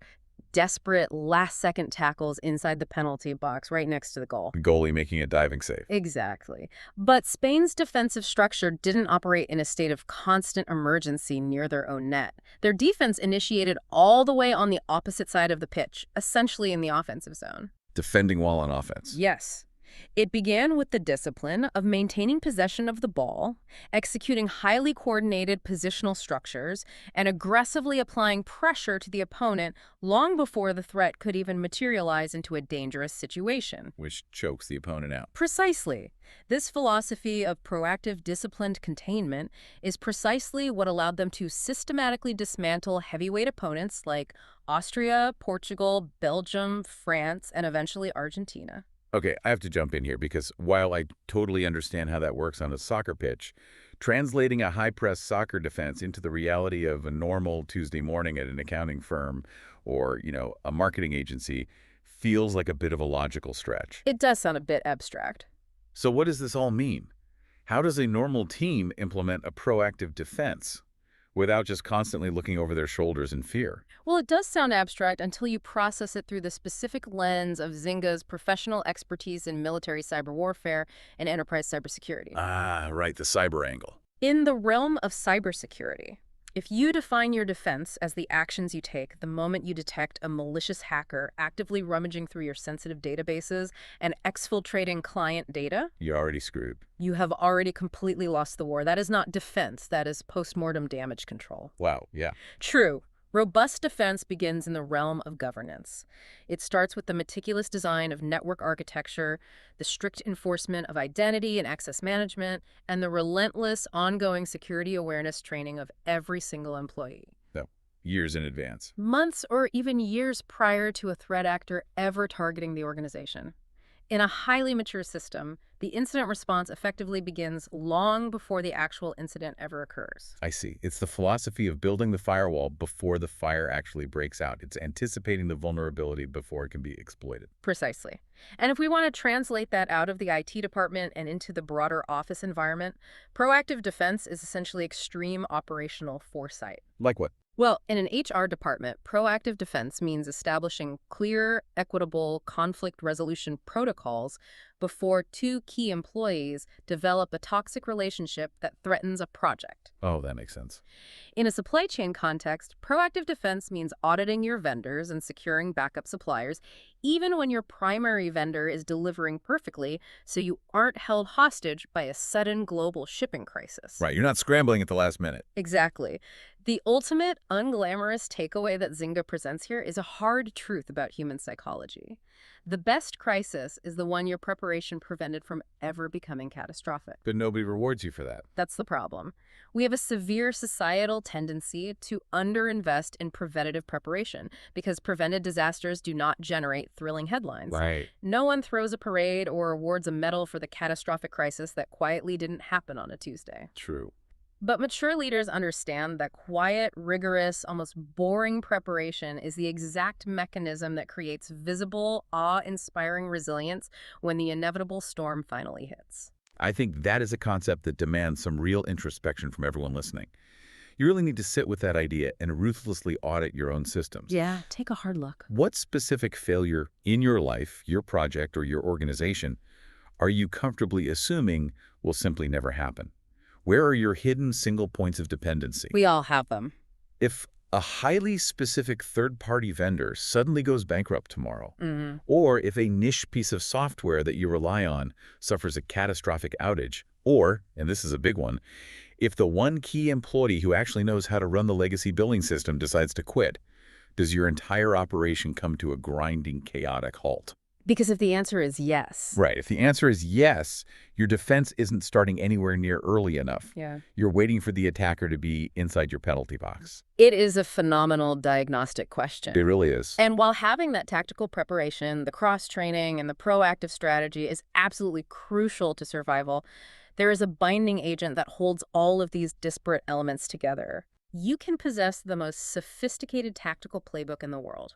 desperate last-second tackles inside the penalty box right next to the goal. The goalie making a diving save. Exactly. But Spain's defensive structure didn't operate in a state of constant emergency near their own net. Their defense initiated all the way on the opposite side of the pitch, essentially in the offensive zone. Defending while on offense. Yes. It began with the discipline of maintaining possession of the ball, executing highly coordinated positional structures, and aggressively applying pressure to the opponent long before the threat could even materialize into a dangerous situation. Which chokes the opponent out. Precisely. This philosophy of proactive disciplined containment is precisely what allowed them to systematically dismantle heavyweight opponents like Austria, Portugal, Belgium, France, and eventually Argentina. Okay, I have to jump in here because while I totally understand how that works on a soccer pitch, translating a high-press soccer defense into the reality of a normal Tuesday morning at an accounting firm or, a marketing agency feels like a bit of a logical stretch. It does sound a bit abstract. So what does this all mean? How does a normal team implement a proactive defense without just constantly looking over their shoulders in fear? Well, it does sound abstract until you process it through the specific lens of Zynga's professional expertise in military cyber warfare and enterprise cybersecurity. Ah, right, the cyber angle. In the realm of cybersecurity, if you define your defense as the actions you take the moment you detect a malicious hacker actively rummaging through your sensitive databases and exfiltrating client data, You're already screwed. you have already completely lost the war. That is not defense, that is post-mortem damage control. Wow, yeah. True. Robust defense begins in the realm of governance. It starts with the meticulous design of network architecture, the strict enforcement of identity and access management, and the relentless ongoing security awareness training of every single employee. No, years in advance. Months or even years prior to a threat actor ever targeting the organization. In a highly mature system, the incident response effectively begins long before the actual incident ever occurs. I see. It's the philosophy of building the firewall before the fire actually breaks out. It's anticipating the vulnerability before it can be exploited. Precisely. And if we want to translate that out of the IT department and into the broader office environment, proactive defense is essentially extreme operational foresight. Like what? Well, in an HR department, proactive defense means establishing clear, equitable conflict resolution protocols before two key employees develop a toxic relationship that threatens a project. Oh, that makes sense. In a supply chain context, proactive defense means auditing your vendors and securing backup suppliers, even when your primary vendor is delivering perfectly, so you aren't held hostage by a sudden global shipping crisis. Right, you're not scrambling at the last minute. Exactly. The ultimate unglamorous takeaway that Zynga presents here is a hard truth about human psychology. The best crisis is the one your preparation prevented from ever becoming catastrophic. But nobody rewards you for that. That's the problem. We have a severe societal tendency to underinvest in preventative preparation because prevented disasters do not generate thrilling headlines. Right. No one throws a parade or awards a medal for the catastrophic crisis that quietly didn't happen on a Tuesday. True. But mature leaders understand that quiet, rigorous, almost boring preparation is the exact mechanism that creates visible, awe-inspiring resilience when the inevitable storm finally hits. I think that is a concept that demands some real introspection from everyone listening. You really need to sit with that idea and ruthlessly audit your own systems. Yeah, take a hard look. What specific failure in your life, your project, or your organization are you comfortably assuming will simply never happen? Where are your hidden single points of dependency? We all have them. If a highly specific third-party vendor suddenly goes bankrupt tomorrow, Mm-hmm. or if a niche piece of software that you rely on suffers a catastrophic outage, or, and this is a big one, if the one key employee who actually knows how to run the legacy billing system decides to quit, does your entire operation come to a grinding, chaotic halt? Because if the answer is yes. Right. If the answer is yes, your defense isn't starting anywhere near early enough. Yeah. You're waiting for the attacker to be inside your penalty box. It is a phenomenal diagnostic question. It really is. And while having that tactical preparation, the cross-training, and the proactive strategy is absolutely crucial to survival, there is a binding agent that holds all of these disparate elements together. You can possess the most sophisticated tactical playbook in the world.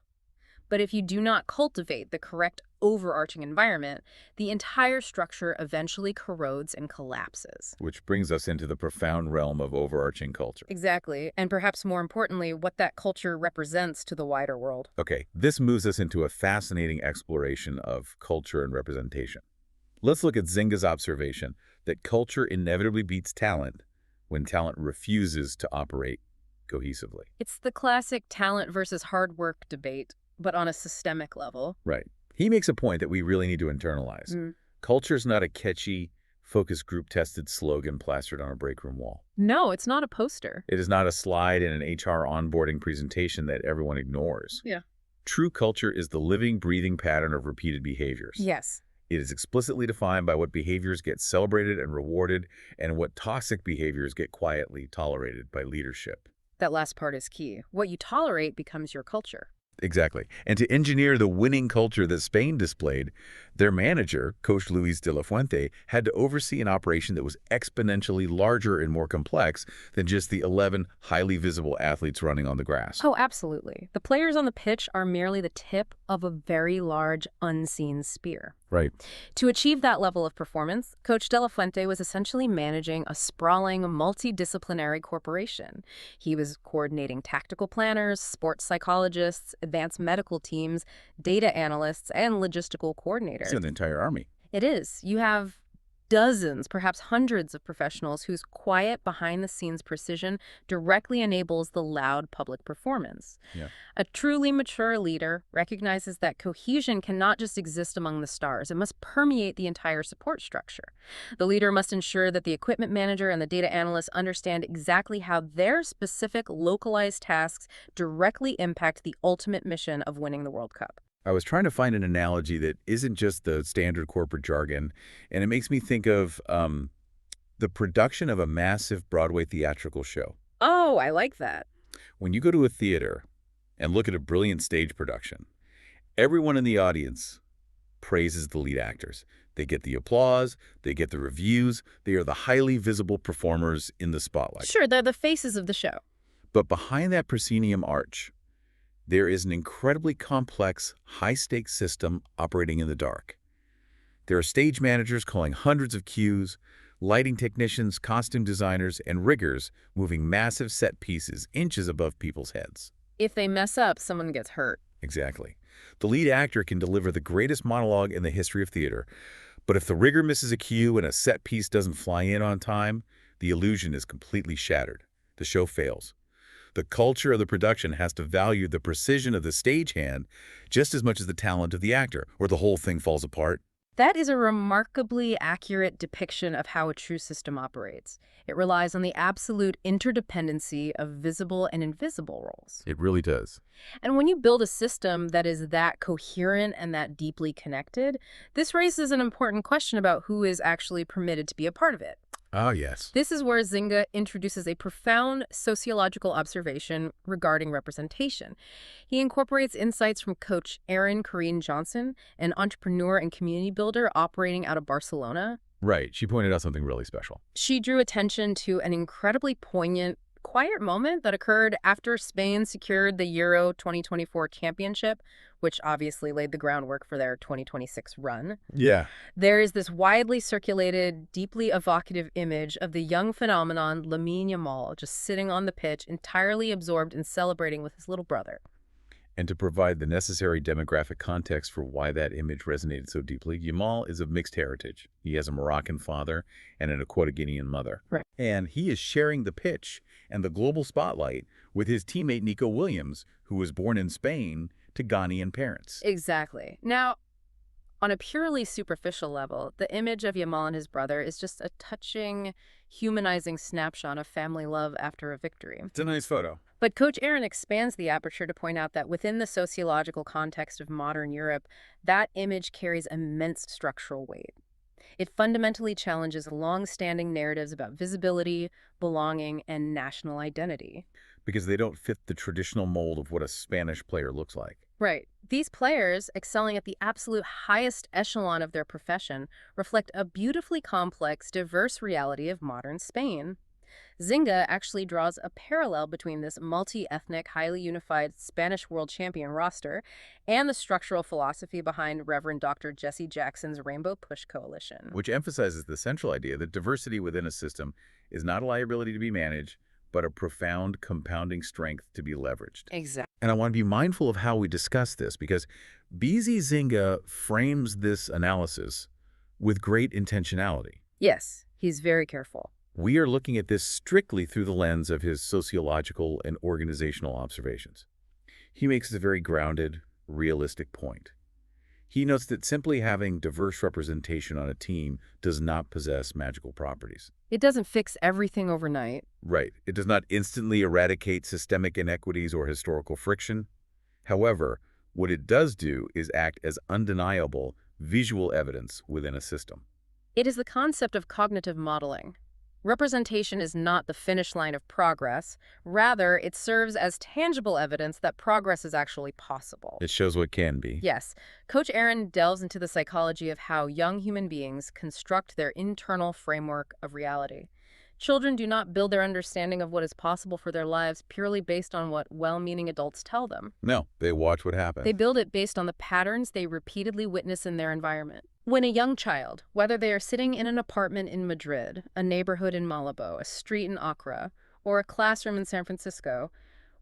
But if you do not cultivate the correct overarching environment, the entire structure eventually corrodes and collapses. Which brings us into the profound realm of overarching culture. Exactly. And perhaps more importantly, what that culture represents to the wider world. Okay, this moves us into a fascinating exploration of culture and representation. Let's look at Zynga's observation that culture inevitably beats talent when talent refuses to operate cohesively. It's the classic talent versus hard work debate, but on a systemic level. Right. He makes a point that we really need to internalize. Culture's not a catchy, focus group-tested slogan plastered on a break room wall. No, it's not a poster. It is not a slide in an HR onboarding presentation that everyone ignores. Yeah. True culture is the living, breathing pattern of repeated behaviors. Yes. It is explicitly defined by what behaviors get celebrated and rewarded and what toxic behaviors get quietly tolerated by leadership. That last part is key. What you tolerate becomes your culture. Exactly. And to engineer the winning culture that Spain displayed, their manager, Coach Luis de la Fuente, had to oversee an operation that was exponentially larger and more complex than just the 11 highly visible athletes running on the grass. Oh, absolutely. The players on the pitch are merely the tip of a very large, unseen spear. Right. To achieve that level of performance, Coach De La Fuente was essentially managing a sprawling, multidisciplinary corporation. He was coordinating tactical planners, sports psychologists, advanced medical teams, data analysts, and logistical coordinators. It's the entire army. It is. You have dozens, perhaps hundreds of professionals whose quiet, behind-the-scenes precision directly enables the loud public performance. Yeah. A truly mature leader recognizes that cohesion cannot just exist among the stars. It must permeate the entire support structure. The leader must ensure that the equipment manager and the data analyst understand exactly how their specific localized tasks directly impact the ultimate mission of winning the World Cup. I was trying to find an analogy that isn't just the standard corporate jargon, and it makes me think of the production of a massive Broadway theatrical show. Oh, I like that. When you go to a theater and look at a brilliant stage production, everyone in the audience praises the lead actors. They get the applause, they get the reviews, they are the highly visible performers in the spotlight. Sure, they're the faces of the show. But behind that proscenium arch, there is an incredibly complex, high-stakes system operating in the dark. There are stage managers calling hundreds of cues, lighting technicians, costume designers, and riggers moving massive set pieces inches above people's heads. If they mess up, someone gets hurt. Exactly. The lead actor can deliver the greatest monologue in the history of theater, but if the rigger misses a cue and a set piece doesn't fly in on time, the illusion is completely shattered. The show fails. The culture of the production has to value the precision of the stagehand just as much as the talent of the actor, or the whole thing falls apart. That is a remarkably accurate depiction of how a true system operates. It relies on the absolute interdependency of visible and invisible roles. It really does. And when you build a system that is that coherent and that deeply connected, this raises an important question about who is actually permitted to be a part of it. Ah, yes. This is where Zynga introduces a profound sociological observation regarding representation. He incorporates insights from coach Erin Corrine Johnson, an entrepreneur and community builder operating out of Barcelona. Right. She pointed out something really special. She drew attention to an incredibly poignant, quiet moment that occurred after Spain secured the Euro 2024 championship, which obviously laid the groundwork for their 2026 run. Yeah. There is this widely circulated, deeply evocative image of the young phenomenon Lamine Yamal just sitting on the pitch, entirely absorbed in celebrating with his little brother. And to provide the necessary demographic context for why that image resonated so deeply, Yamal is of mixed heritage. He has a Moroccan father and an Equatorial mother. Right. And he is sharing the pitch and the global spotlight with his teammate Nico Williams, who was born in Spain to Ghanaian parents. Exactly. Now, on a purely superficial level, the image of Yamal and his brother is just a touching, humanizing snapshot of family love after a victory. It's a nice photo. But Coach Aaron expands the aperture to point out that within the sociological context of modern Europe, that image carries immense structural weight. It fundamentally challenges long-standing narratives about visibility, belonging, and national identity. Because they don't fit the traditional mold of what a Spanish player looks like. Right. These players, excelling at the absolute highest echelon of their profession, reflect a beautifully complex, diverse reality of modern Spain. Zynga actually draws a parallel between this multi-ethnic, highly unified Spanish world champion roster and the structural philosophy behind Reverend Dr. Jesse Jackson's Rainbow Push Coalition. Which emphasizes the central idea that diversity within a system is not a liability to be managed, but a profound compounding strength to be leveraged. Exactly. And I want to be mindful of how we discuss this, because BZ Zynga frames this analysis with great intentionality. Yes, he's very careful. We are looking at this strictly through the lens of his sociological and organizational observations. He makes a very grounded, realistic point. He notes that simply having diverse representation on a team does not possess magical properties. It doesn't fix everything overnight. Right. It does not instantly eradicate systemic inequities or historical friction. However, what it does do is act as undeniable visual evidence within a system. It is the concept of cognitive modeling. Representation is not the finish line of progress. Rather, it serves as tangible evidence that progress is actually possible. It shows what can be. Yes. Coach Aaron delves into the psychology of how young human beings construct their internal framework of reality. Children do not build their understanding of what is possible for their lives purely based on what well-meaning adults tell them. No, they watch what happens. They build it based on the patterns they repeatedly witness in their environment. When a young child, whether they are sitting in an apartment in Madrid, a neighborhood in Malabo, a street in Accra, or a classroom in San Francisco,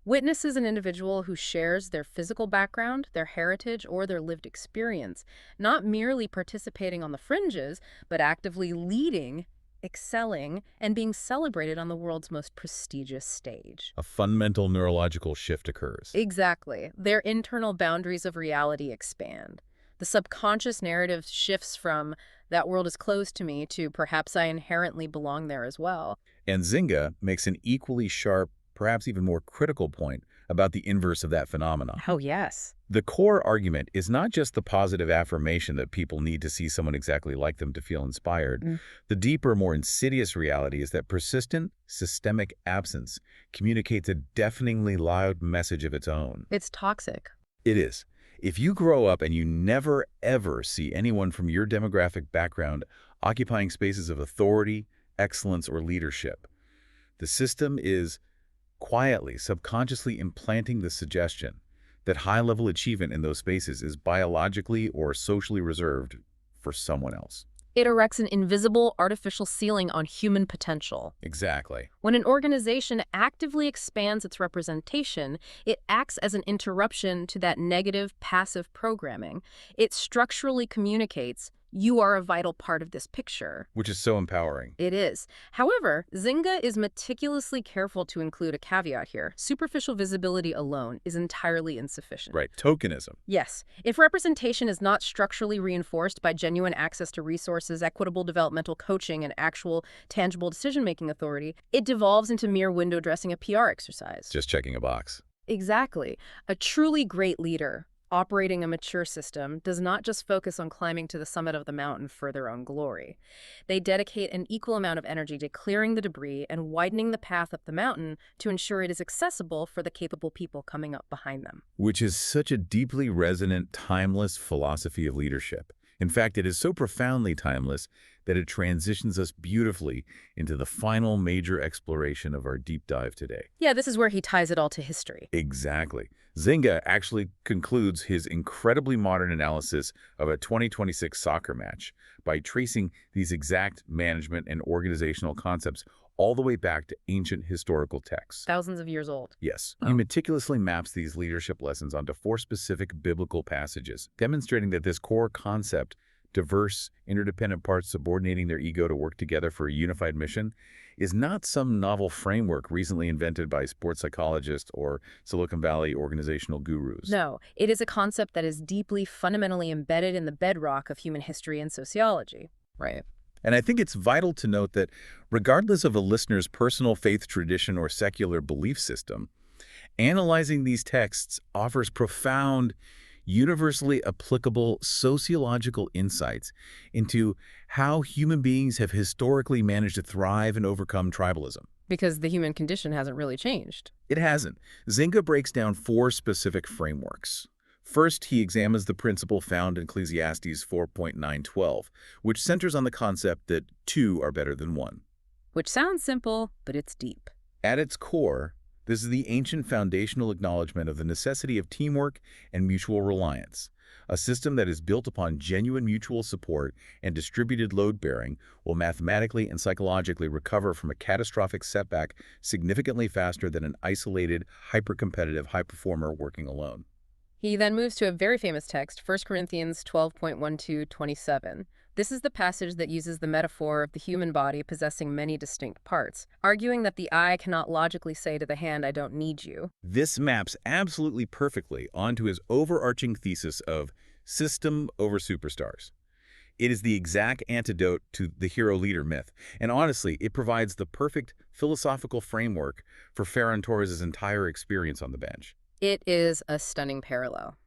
witnesses an individual who shares their physical background, their heritage, or their lived experience, not merely participating on the fringes, but actively leading, excelling, and being celebrated on the world's most prestigious stage. A fundamental neurological shift occurs. Exactly. Their internal boundaries of reality expand. The subconscious narrative shifts from, that world is closed to me, to perhaps I inherently belong there as well. And Zynga makes an equally sharp, perhaps even more critical point about the inverse of that phenomenon. Oh, yes. The core argument is not just the positive affirmation that people need to see someone exactly like them to feel inspired. The deeper, more insidious reality is that persistent, systemic absence communicates a deafeningly loud message of its own. It's toxic. It is. If you grow up and you never, ever see anyone from your demographic background occupying spaces of authority, excellence, or leadership, the system is quietly, subconsciously implanting the suggestion that high-level achievement in those spaces is biologically or socially reserved for someone else. It erects an invisible, artificial ceiling on human potential. Exactly. When an organization actively expands its representation, it acts as an interruption to that negative, passive programming. It structurally communicates, you are a vital part of this picture. Which is so empowering. It is. However, Zynga is meticulously careful to include a caveat here. Superficial visibility alone is entirely insufficient. Right. Tokenism. Yes. If representation is not structurally reinforced by genuine access to resources, equitable developmental coaching, and actual tangible decision-making authority, it devolves into mere window dressing, a PR exercise. Just checking a box. Exactly. A truly great leader operating a mature system does not just focus on climbing to the summit of the mountain for their own glory. They dedicate an equal amount of energy to clearing the debris and widening the path up the mountain to ensure it is accessible for the capable people coming up behind them. Which is such a deeply resonant, timeless philosophy of leadership. In fact, it is so profoundly timeless that it transitions us beautifully into the final major exploration of our deep dive today. Yeah, this is where he ties it all to history. Exactly. Zynga actually concludes his incredibly modern analysis of a 2026 soccer match by tracing these exact management and organizational concepts all the way back to ancient historical texts. Thousands of years old. Yes, he meticulously maps these leadership lessons onto 4 specific biblical passages, demonstrating that this core concept, diverse, interdependent parts subordinating their ego to work together for a unified mission, is not some novel framework recently invented by sports psychologists or Silicon Valley organizational gurus. No, it is a concept that is deeply, fundamentally embedded in the bedrock of human history and sociology. Right. And I think it's vital to note that regardless of a listener's personal faith tradition or secular belief system, analyzing these texts offers profound, universally applicable sociological insights into how human beings have historically managed to thrive and overcome tribalism. Because the human condition hasn't really changed. It hasn't. Zynga breaks down 4 specific frameworks. First, he examines the principle found in Ecclesiastes 4.912, which centers on the concept that 2 are better than 1. Which sounds simple, but it's deep. At its core, this is the ancient foundational acknowledgement of the necessity of teamwork and mutual reliance. A system that is built upon genuine mutual support and distributed load-bearing will mathematically and psychologically recover from a catastrophic setback significantly faster than an isolated, hyper-competitive high performer working alone. He then moves to a very famous text, 1 Corinthians 12.12-27. This is the passage that uses the metaphor of the human body possessing many distinct parts, arguing that the eye cannot logically say to the hand, I don't need you. This maps absolutely perfectly onto his overarching thesis of system over superstars. It is the exact antidote to the hero-leader myth, and honestly, it provides the perfect philosophical framework for Ferran Torres' entire experience on the bench. It is a stunning parallel.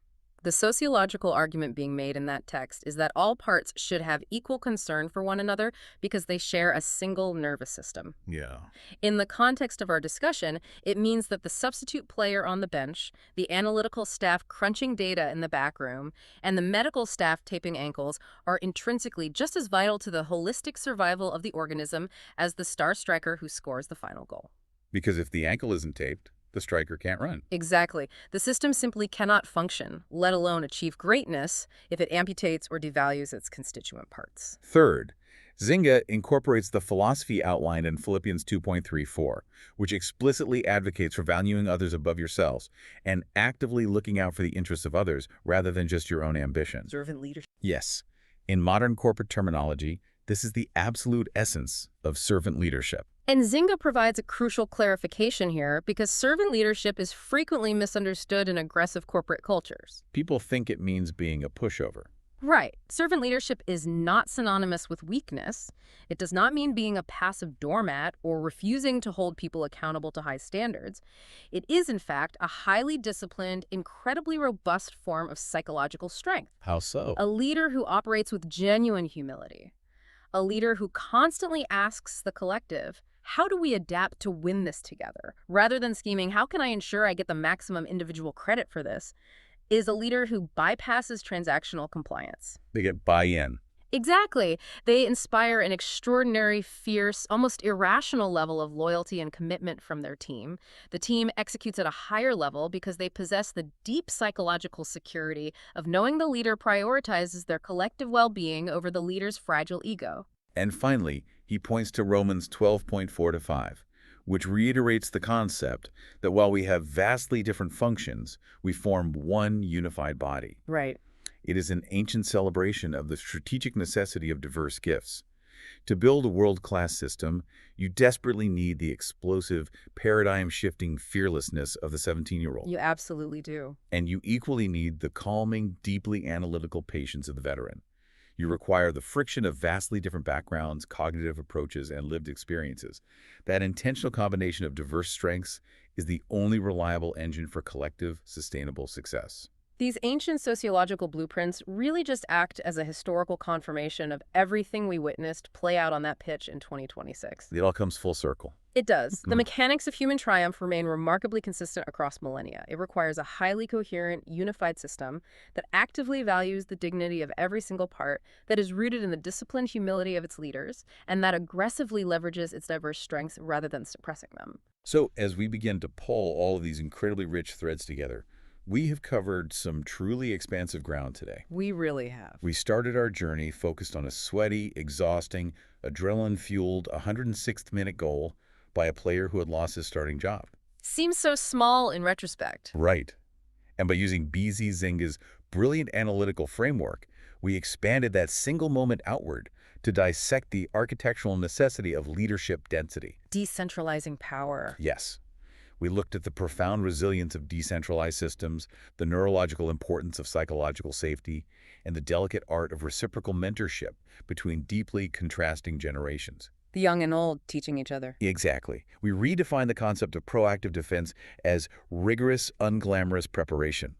The sociological argument being made in that text is that all parts should have equal concern for one another because they share a single nervous system. Yeah. In the context of our discussion, it means that the substitute player on the bench, the analytical staff crunching data in the back room, and the medical staff taping ankles are intrinsically just as vital to the holistic survival of the organism as the star striker who scores the final goal. Because if the ankle isn't taped, the striker can't run. Exactly. The system simply cannot function, let alone achieve greatness, if it amputates or devalues its constituent parts. Third, Zynga incorporates the philosophy outlined in Philippians 2.34, which explicitly advocates for valuing others above yourselves and actively looking out for the interests of others rather than just your own ambition. Servant leadership. Yes, in modern corporate terminology, this is the absolute essence of servant leadership. And Zynga provides a crucial clarification here because servant leadership is frequently misunderstood in aggressive corporate cultures. People think it means being a pushover. Right. Servant leadership is not synonymous with weakness. It does not mean being a passive doormat or refusing to hold people accountable to high standards. It is, in fact, a highly disciplined, incredibly robust form of psychological strength. How so? A leader who operates with genuine humility. A leader who constantly asks the collective, how do we adapt to win this together? Rather than scheming, how can I ensure I get the maximum individual credit for this? Is a leader who bypasses transactional compliance. They get buy-in. Exactly. They inspire an extraordinary, fierce, almost irrational level of loyalty and commitment from their team. The team executes at a higher level because they possess the deep psychological security of knowing the leader prioritizes their collective well-being over the leader's fragile ego. And finally, he points to Romans 12.4-5, which reiterates the concept that while we have vastly different functions, we form one unified body. Right. It is an ancient celebration of the strategic necessity of diverse gifts. To build a world-class system, you desperately need the explosive, paradigm-shifting fearlessness of the 17-year-old. You absolutely do. And you equally need the calming, deeply analytical patience of the veteran. You require the friction of vastly different backgrounds, cognitive approaches, and lived experiences. That intentional combination of diverse strengths is the only reliable engine for collective, sustainable success. These ancient sociological blueprints really just act as a historical confirmation of everything we witnessed play out on that pitch in 2026. It all comes full circle. It does. The mechanics of human triumph remain remarkably consistent across millennia. It requires a highly coherent, unified system that actively values the dignity of every single part, that is rooted in the disciplined humility of its leaders, and that aggressively leverages its diverse strengths rather than suppressing them. So, as we begin to pull all of these incredibly rich threads together, We have covered some truly expansive ground today. We really have. We started our journey focused on a sweaty, exhausting, adrenaline-fueled 106th minute goal by a player who had lost his starting job. Seems so small in retrospect. Right. And by using BZ Zynga's brilliant analytical framework, we expanded that single moment outward to dissect the architectural necessity of leadership density. Decentralizing power. Yes. We looked at the profound resilience of decentralized systems, the neurological importance of psychological safety, and the delicate art of reciprocal mentorship between deeply contrasting generations. The young and old teaching each other. Exactly. We redefined the concept of proactive defense as rigorous, unglamorous preparation.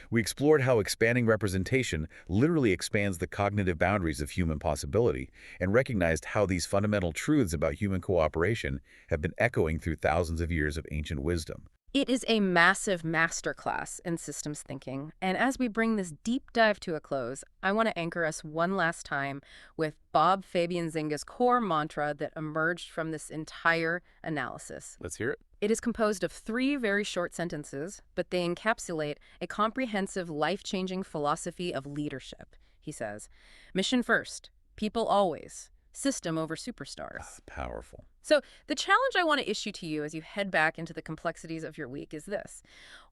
We explored how expanding representation literally expands the cognitive boundaries of human possibility and recognized how these fundamental truths about human cooperation have been echoing through thousands of years of ancient wisdom. It is a massive masterclass in systems thinking. And as we bring this deep dive to a close, I want to anchor us one last time with Bob Fabian Zynga's core mantra that emerged from this entire analysis. Let's hear it. It is composed of 3 very short sentences, but they encapsulate a comprehensive, life-changing philosophy of leadership. He says, mission first, people always, system over superstars. Powerful. So the challenge I want to issue to you as you head back into the complexities of your week is this.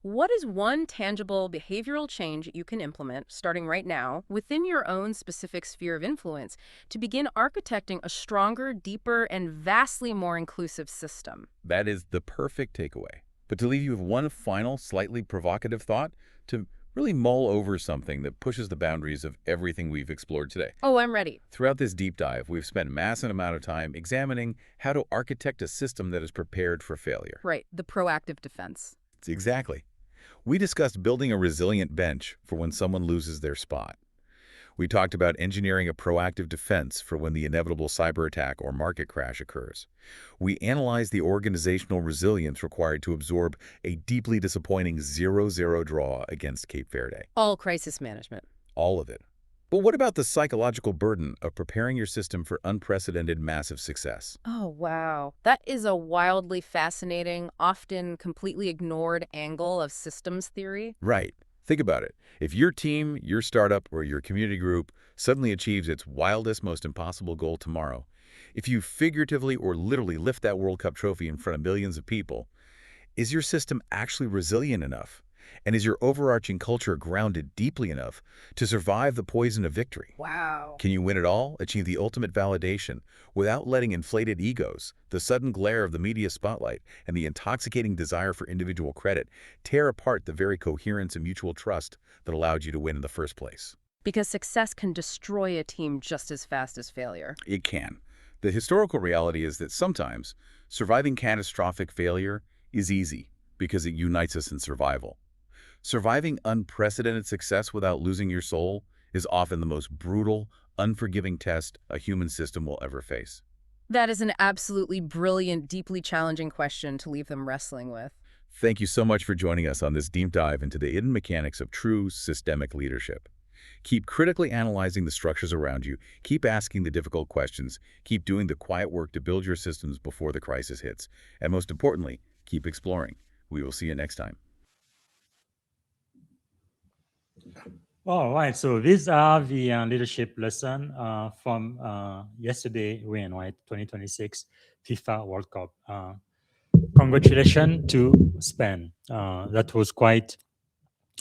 What is one tangible behavioral change you can implement starting right now within your own specific sphere of influence to begin architecting a stronger, deeper, and vastly more inclusive system? That is the perfect takeaway. But to leave you with one final, slightly provocative thought, to really mull over something that pushes the boundaries of everything we've explored today. Oh, I'm ready. Throughout this deep dive, we've spent a massive amount of time examining how to architect a system that is prepared for failure. Right, the proactive defense. Exactly. We discussed building a resilient bench for when someone loses their spot. We talked about engineering a proactive defense for when the inevitable cyber attack or market crash occurs. We analyzed the organizational resilience required to absorb a deeply disappointing 0-0 draw against Cape Verde. All crisis management. All of it. But what about the psychological burden of preparing your system for unprecedented massive success? Oh, wow. That is a wildly fascinating, often completely ignored angle of systems theory. Right. Think about it. If your team, your startup, or your community group suddenly achieves its wildest, most impossible goal tomorrow, if you figuratively or literally lift that World Cup trophy in front of millions of people, is your system actually resilient enough? And is your overarching culture grounded deeply enough to survive the poison of victory? Wow. Can you win it all, achieve the ultimate validation, without letting inflated egos, the sudden glare of the media spotlight, and the intoxicating desire for individual credit tear apart the very coherence and mutual trust that allowed you to win in the first place? Because success can destroy a team just as fast as failure. It can. The historical reality is that sometimes surviving catastrophic failure is easy because it unites us in survival. Surviving unprecedented success without losing your soul is often the most brutal, unforgiving test a human system will ever face. That is an absolutely brilliant, deeply challenging question to leave them wrestling with. Thank you so much for joining us on this deep dive into the hidden mechanics of true systemic leadership. Keep critically analyzing the structures around you, keep asking the difficult questions, keep doing the quiet work to build your systems before the crisis hits, and most importantly, keep exploring. We will see you next time. All right, so these are the leadership lesson from yesterday win, right? 2026 FIFA World Cup. Congratulations to Spain. That was quite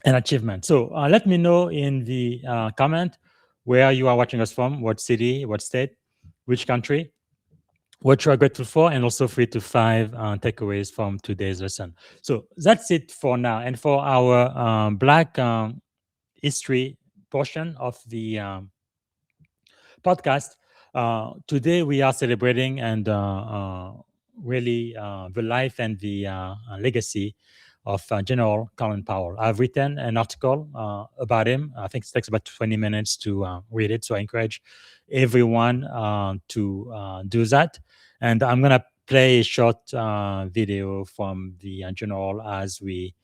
an achievement. So let me know in the comment where you are watching us from, what city, what state, which country, what you are grateful for, and also 3 to 5 takeaways from today's lesson. So that's it for now. And for our Black history portion of the podcast, today we are celebrating and really the life and the legacy of General Colin Powell. I've written an article about him. I think it takes about 20 minutes to read it, so I encourage everyone to do that. And I'm going to play a short video from the general as we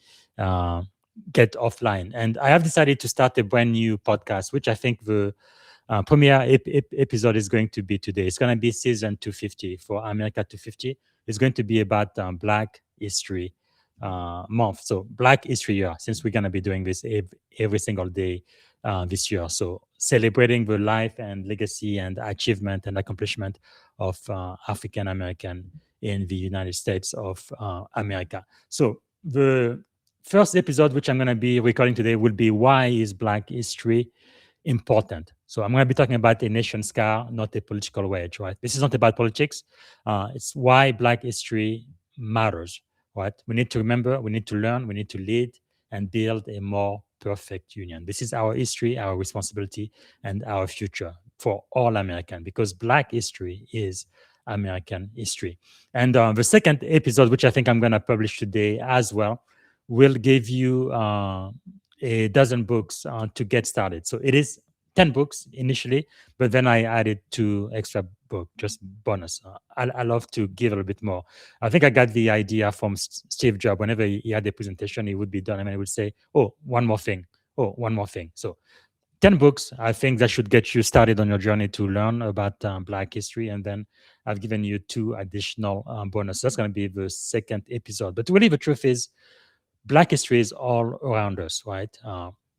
get offline. And I have decided to start a brand new podcast, which I think the premiere episode is going to be today. It's going to be season 250 for America 250. It's going to be about Black history month. So Black History Year, since we're going to be doing this every single day this year. So celebrating the life and legacy and achievement and accomplishment of African American in the United States of America. So the first episode, which I'm going to be recording today, will be why is Black history important. So I'm going to be talking about a nation scar, not a political wedge, right? This is not about politics. It's why Black history matters, right? We need to remember, we need to learn, we need to lead and build a more perfect union. This is our history, our responsibility, and our future for all American, because Black history is American history. And the second episode, which I think I'm going to publish today as well, will give you a dozen books to get started. So it is 10 books initially, but then I added 2 extra books, just bonus. I love to give a little bit more. I think I got the idea from Steve Jobs. Whenever he had a presentation, he would be done. I mean, he would say, oh, one more thing. Oh, one more thing. So 10 books, I think that should get you started on your journey to learn about Black history. And then I've given you 2 additional bonus. That's going to be the second episode. But really, the truth is, Black history is all around us, right?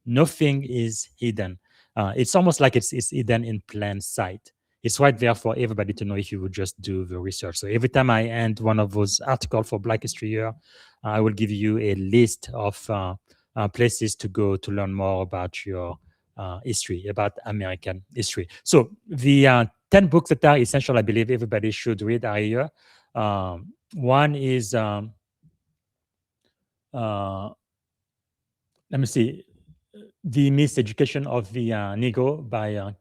Nothing is hidden. It's almost like it's hidden in plain sight. It's right there for everybody to know if you would just do the research. So every time I end one of those articles for Black History Year, I will give you a list of places to go to learn more about your history, about American history. So the 10 books that are essential, I believe everybody should read are here. One is uh, let me see, The Miseducation of the Negro by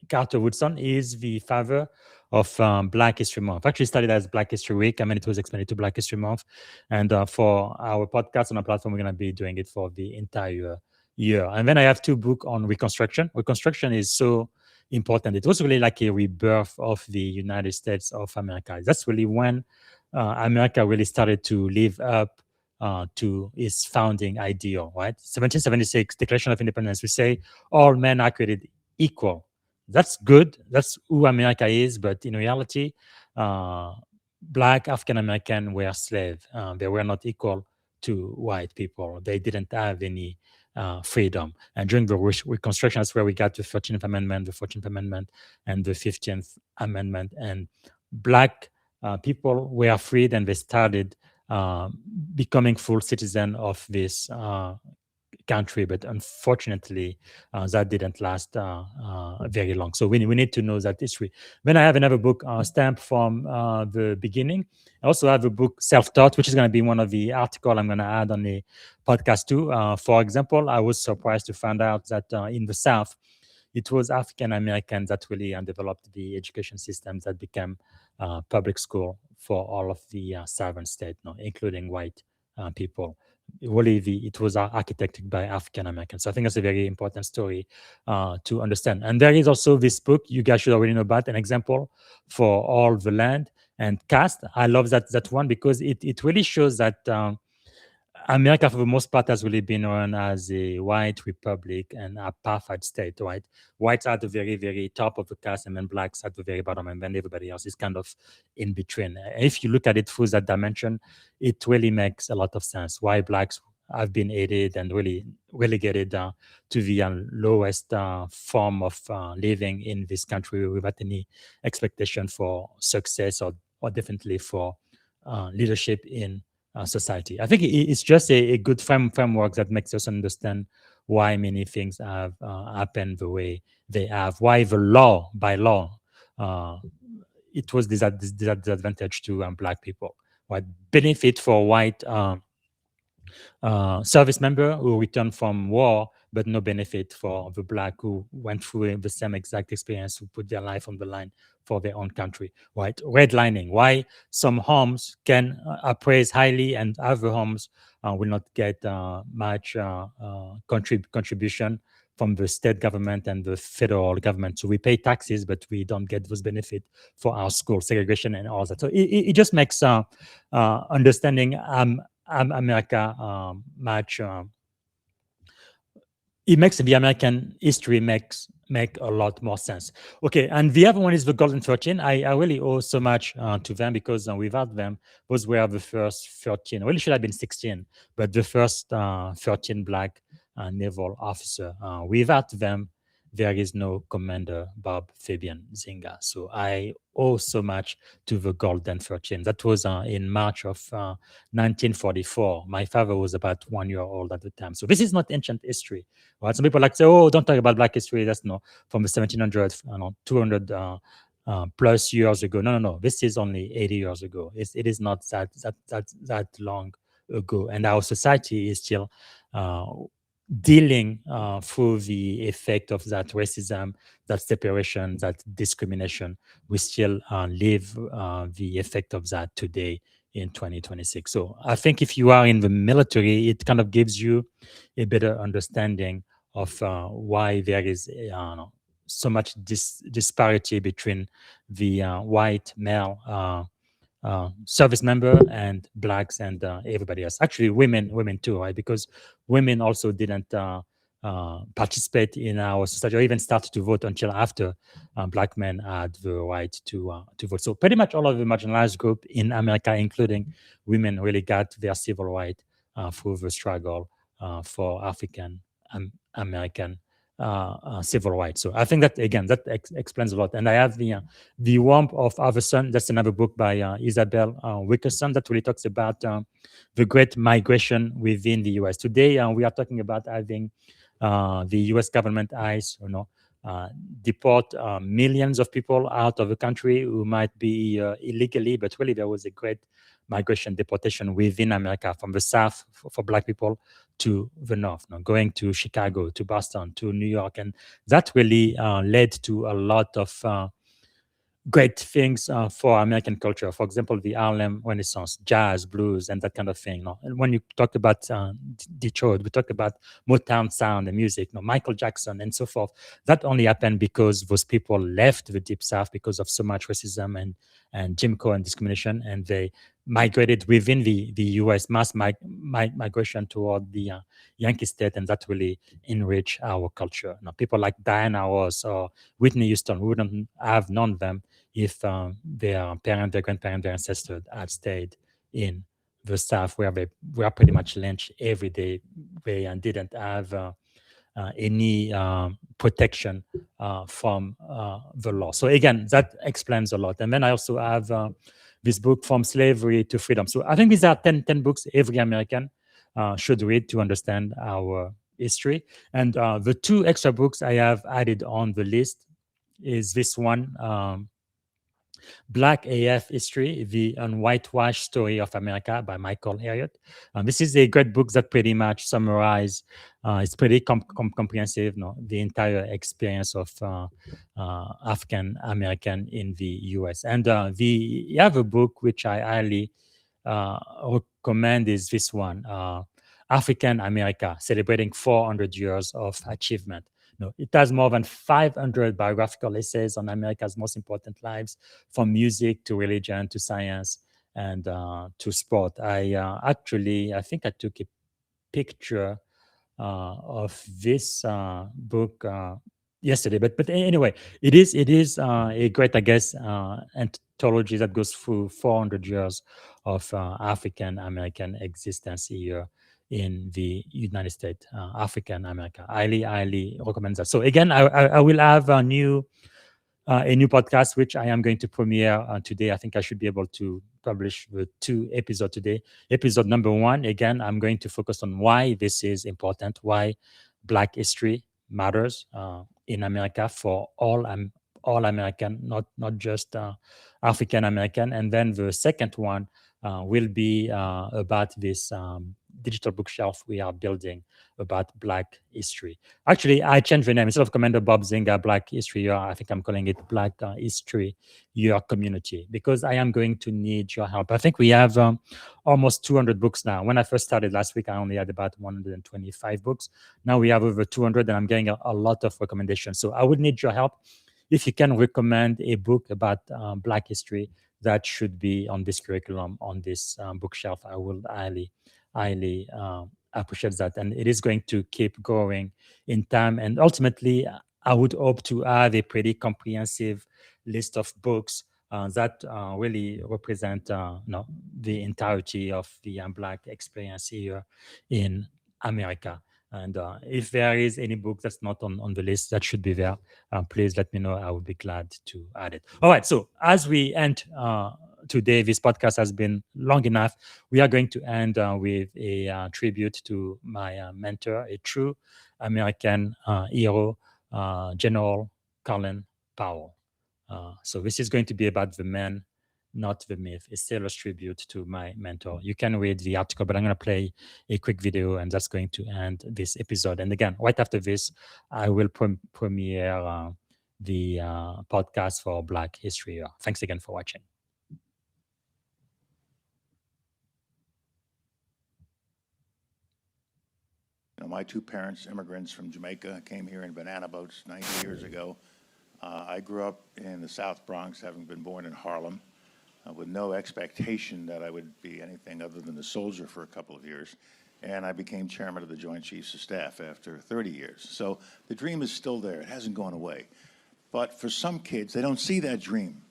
Carter Woodson is the father of Black History Month. Actually started as Black History Week. I mean, it was expanded to Black History Month. And for our podcast on our platform, we're going to be doing it for the entire year. And then I have 2 books on Reconstruction. Reconstruction is so important. It was really like a rebirth of the United States of America. That's really when America really started to live up to its founding ideal, right? 1776, Declaration of Independence, we say all men are created equal. That's good. That's who America is. But in reality, uh, Black African American were slaves. They were not equal to white people. They didn't have any freedom. And during the Reconstruction, that's where we got the 13th Amendment, the 14th Amendment, and the 15th Amendment. And Black people were freed, and they started uh, becoming full citizen of this country. But unfortunately, that didn't last very long. So we need to know that history. Then I have another book, Stamp from the Beginning. I also have a book, Self-Taught, which is going to be one of the articles I'm going to add on the podcast too. For example, I was surprised to find out that in the South, it was African Americans that really developed the education systems that became public school for all of the southern states, including white people. Really, it was architected by African Americans. So I think that's a very important story to understand. And there is also this book you guys should already know about, an example for all the land and caste. I love that one because it really shows that America, for the most part, has really been run as a white republic and apartheid state, right? Whites are at the very, very top of the caste, and then blacks at the very bottom, and then everybody else is kind of in between. If you look at it through that dimension, it really makes a lot of sense why blacks have been aided and really relegated to the lowest form of living in this country without any expectation for success or definitely for leadership in society. I think it's just a good framework that makes us understand why many things have happened the way they have. Why by law, uh, it was disadvantage to Black people. What benefit for white service member who returned from war, but no benefit for the Black who went through the same exact experience, who put their life on the line for their own country, right? Redlining, why some homes can appraise highly and other homes will not get much contribution from the state government and the federal government. So we pay taxes, but we don't get those benefits for our school segregation and all that. So it just makes understanding America much it makes the American history make a lot more sense. Okay, and the other one is the Golden 13. I really owe so much to them because without them, those were the first 13. Really should have been 16, but the first 13 black naval officer. Without them, there is no Commander Bob Fabian Zinga. So I owe so much to the Golden 13. That was in March of 1944. My father was about 1 year old at the time. So this is not ancient history. Right? Some people like say, "Oh, don't talk about Black history." That's no from the 1700s, 200 plus years ago. No, no, no. This is only 80 years ago. It is not that long ago, and our society is still uh, dealing through the effect of that racism, that separation, that discrimination. We still live the effect of that today in 2026. So I think if you are in the military, it kind of gives you a better understanding of why there is so much disparity between the white male service member and blacks and everybody else. Actually, women too, right? Because women also didn't participate in our society or even start to vote until after black men had the right to vote. So pretty much all of the marginalized group in America, including women, really got their civil right through the struggle for African American civil rights. So I think that again that explains a lot. And I have the Warmth of Our Sun. That's another book by Isabel Wilkerson that really talks about the great migration within the U.S. Today, we are talking about having the U.S. government eyes, deport millions of people out of the country who might be illegally, but really there was a great migration deportation within America from the South for Black people to the North, going to Chicago, to Boston, to New York. And that really led to a lot of great things for American culture. For example, the Harlem Renaissance, jazz, blues, and that kind of thing. And when you talk about Detroit, we talk about Motown sound and music, Michael Jackson and so forth. That only happened because those people left the Deep South because of so much racism and Jim Crow and discrimination, and they migrated within the U.S. mass migration toward the Yankee state, and that really enriched our culture. People like Diana Ross or Whitney Houston, we wouldn't have known them if their parent, their grandparent, their ancestors had stayed in the South, where they were pretty much lynched every day. They didn't have any protection from the law. So again, that explains a lot. And then I also have this book, From Slavery to Freedom. So I think these are 10 books every American should read to understand our history. And the two extra books I have added on the list is this one, Black AF History, The Unwhitewashed Story of America by Michael Herriot. This is a great book that pretty much summarizes, it's pretty comprehensive, the entire experience of African American in the US. And the other book, which I highly recommend, is this one, African America, Celebrating 400 Years of Achievement. It has more than 500 biographical essays on America's most important lives, from music to religion to science and to sport. I think I took a picture of this book yesterday. But anyway, it is a great, I guess, anthology that goes through 400 years of African American existence here in the United States, African America. Highly recommend that. So again, I will have a new podcast which I am going to premiere today. I think I should be able to publish the 2 episodes today. Episode number 1, again, I'm going to focus on why this is important, why Black history matters in America for all American, not just African American. And then the second one will be about this digital bookshelf we are building about Black history. Actually, I changed the name. Instead of Commander Bob Zinga Black History, I think I'm calling it Black History Your Community, because I am going to need your help. I think we have almost 200 books now. When I first started last week, I only had about 125 books. Now we have over 200, and I'm getting a lot of recommendations. So I would need your help. If you can recommend a book about Black history that should be on this curriculum, on this bookshelf, I will highly appreciate that. And it is going to keep growing in time. And ultimately, I would hope to have a pretty comprehensive list of books that really represent the entirety of the Black experience here in America. And if there is any book that's not on the list that should be there, please let me know. I would be glad to add it. All right. So as we end today, this podcast has been long enough. We are going to end with a tribute to my mentor, a true American hero, General Colin Powell. So this is going to be about the man, not the myth. It's still a tribute to my mentor. You can read the article, but I'm going to play a quick video, and that's going to end this episode. And again, right after this, I will premiere the podcast for Black History. Thanks again for watching. My two parents, immigrants from Jamaica, came here in banana boats 90 years ago. I grew up in the South Bronx, having been born in Harlem, with no expectation that I would be anything other than a soldier for a couple of years. And I became chairman of the Joint Chiefs of Staff after 30 years. So the dream is still there. It hasn't gone away. But for some kids, they don't see that dream.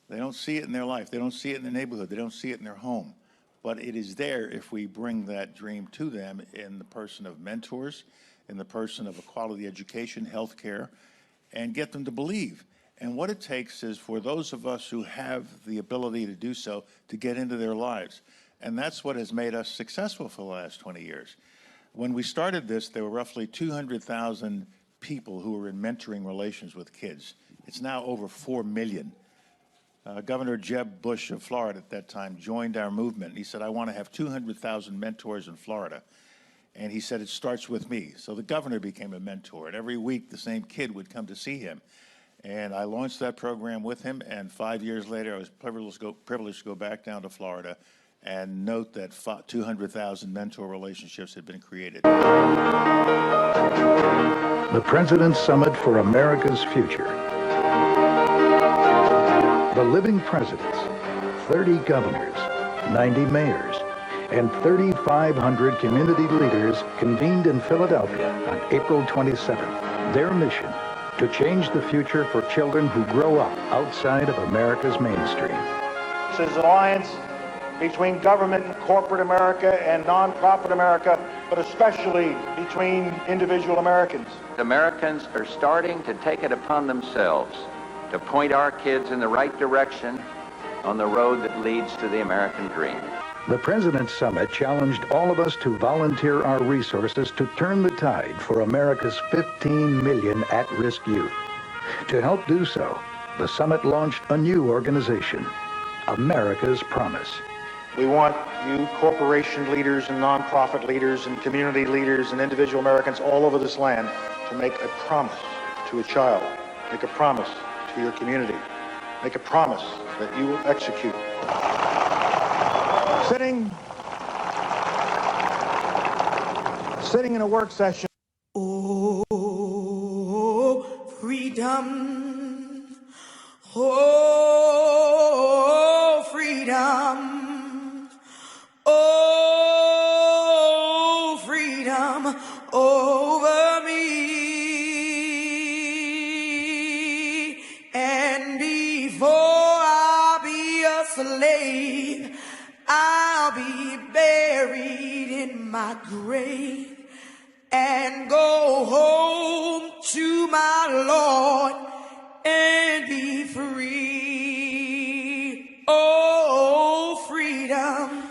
They don't see it in their life. They don't see it in their neighborhood. They don't see it in their home. But it is there if we bring that dream to them in the person of mentors, in the person of a quality education, healthcare, and get them to believe. And what it takes is for those of us who have the ability to do so to get into their lives. And that's what has made us successful for the last 20 years. When we started this, there were roughly 200,000 people who were in mentoring relations with kids. It's now over 4 million. Governor Jeb Bush of Florida at that time joined our movement. And he said, I want to have 200,000 mentors in Florida. And he said, it starts with me. So the governor became a mentor. And every week, the same kid would come to see him. And I launched that program with him. And 5 years later, I was privileged to go back down to Florida and note that 200,000 mentor relationships had been created. The President's Summit for America's Future. The living presidents, 30 governors, 90 mayors, and 3,500 community leaders convened in Philadelphia on April 27th. Their mission, to change the future for children who grow up outside of America's mainstream. This is an alliance between government and corporate America and nonprofit America, but especially between individual Americans. Americans are starting to take it upon themselves to point our kids in the right direction on the road that leads to the American dream. The President's Summit challenged all of us to volunteer our resources to turn the tide for America's 15 million at-risk youth. To help do so, the summit launched a new organization, America's Promise. We want you corporation leaders and nonprofit leaders and community leaders and individual Americans all over this land to make a promise to a child, make a promise to your community, make a promise that you will execute. Sitting in a work session. Oh, freedom. Oh, freedom. Oh, freedom over me. And before I be a slave, I'll be buried in my grave and go home to my Lord and be free. Oh, freedom.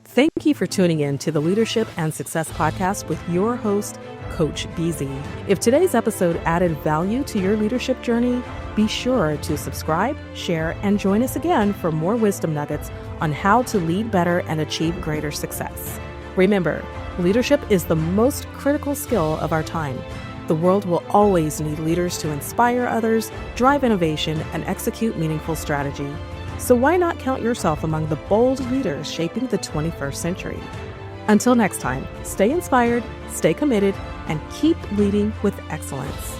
Thank you for tuning in to the Leadership and Success Podcast with your host, Coach BZ. If today's episode added value to your leadership journey, be sure to subscribe, share, and join us again for more wisdom nuggets on how to lead better and achieve greater success. Remember, leadership is the most critical skill of our time. The world will always need leaders to inspire others, drive innovation, and execute meaningful strategy. So why not count yourself among the bold leaders shaping the 21st century? Until next time, stay inspired, stay committed, and keep leading with excellence.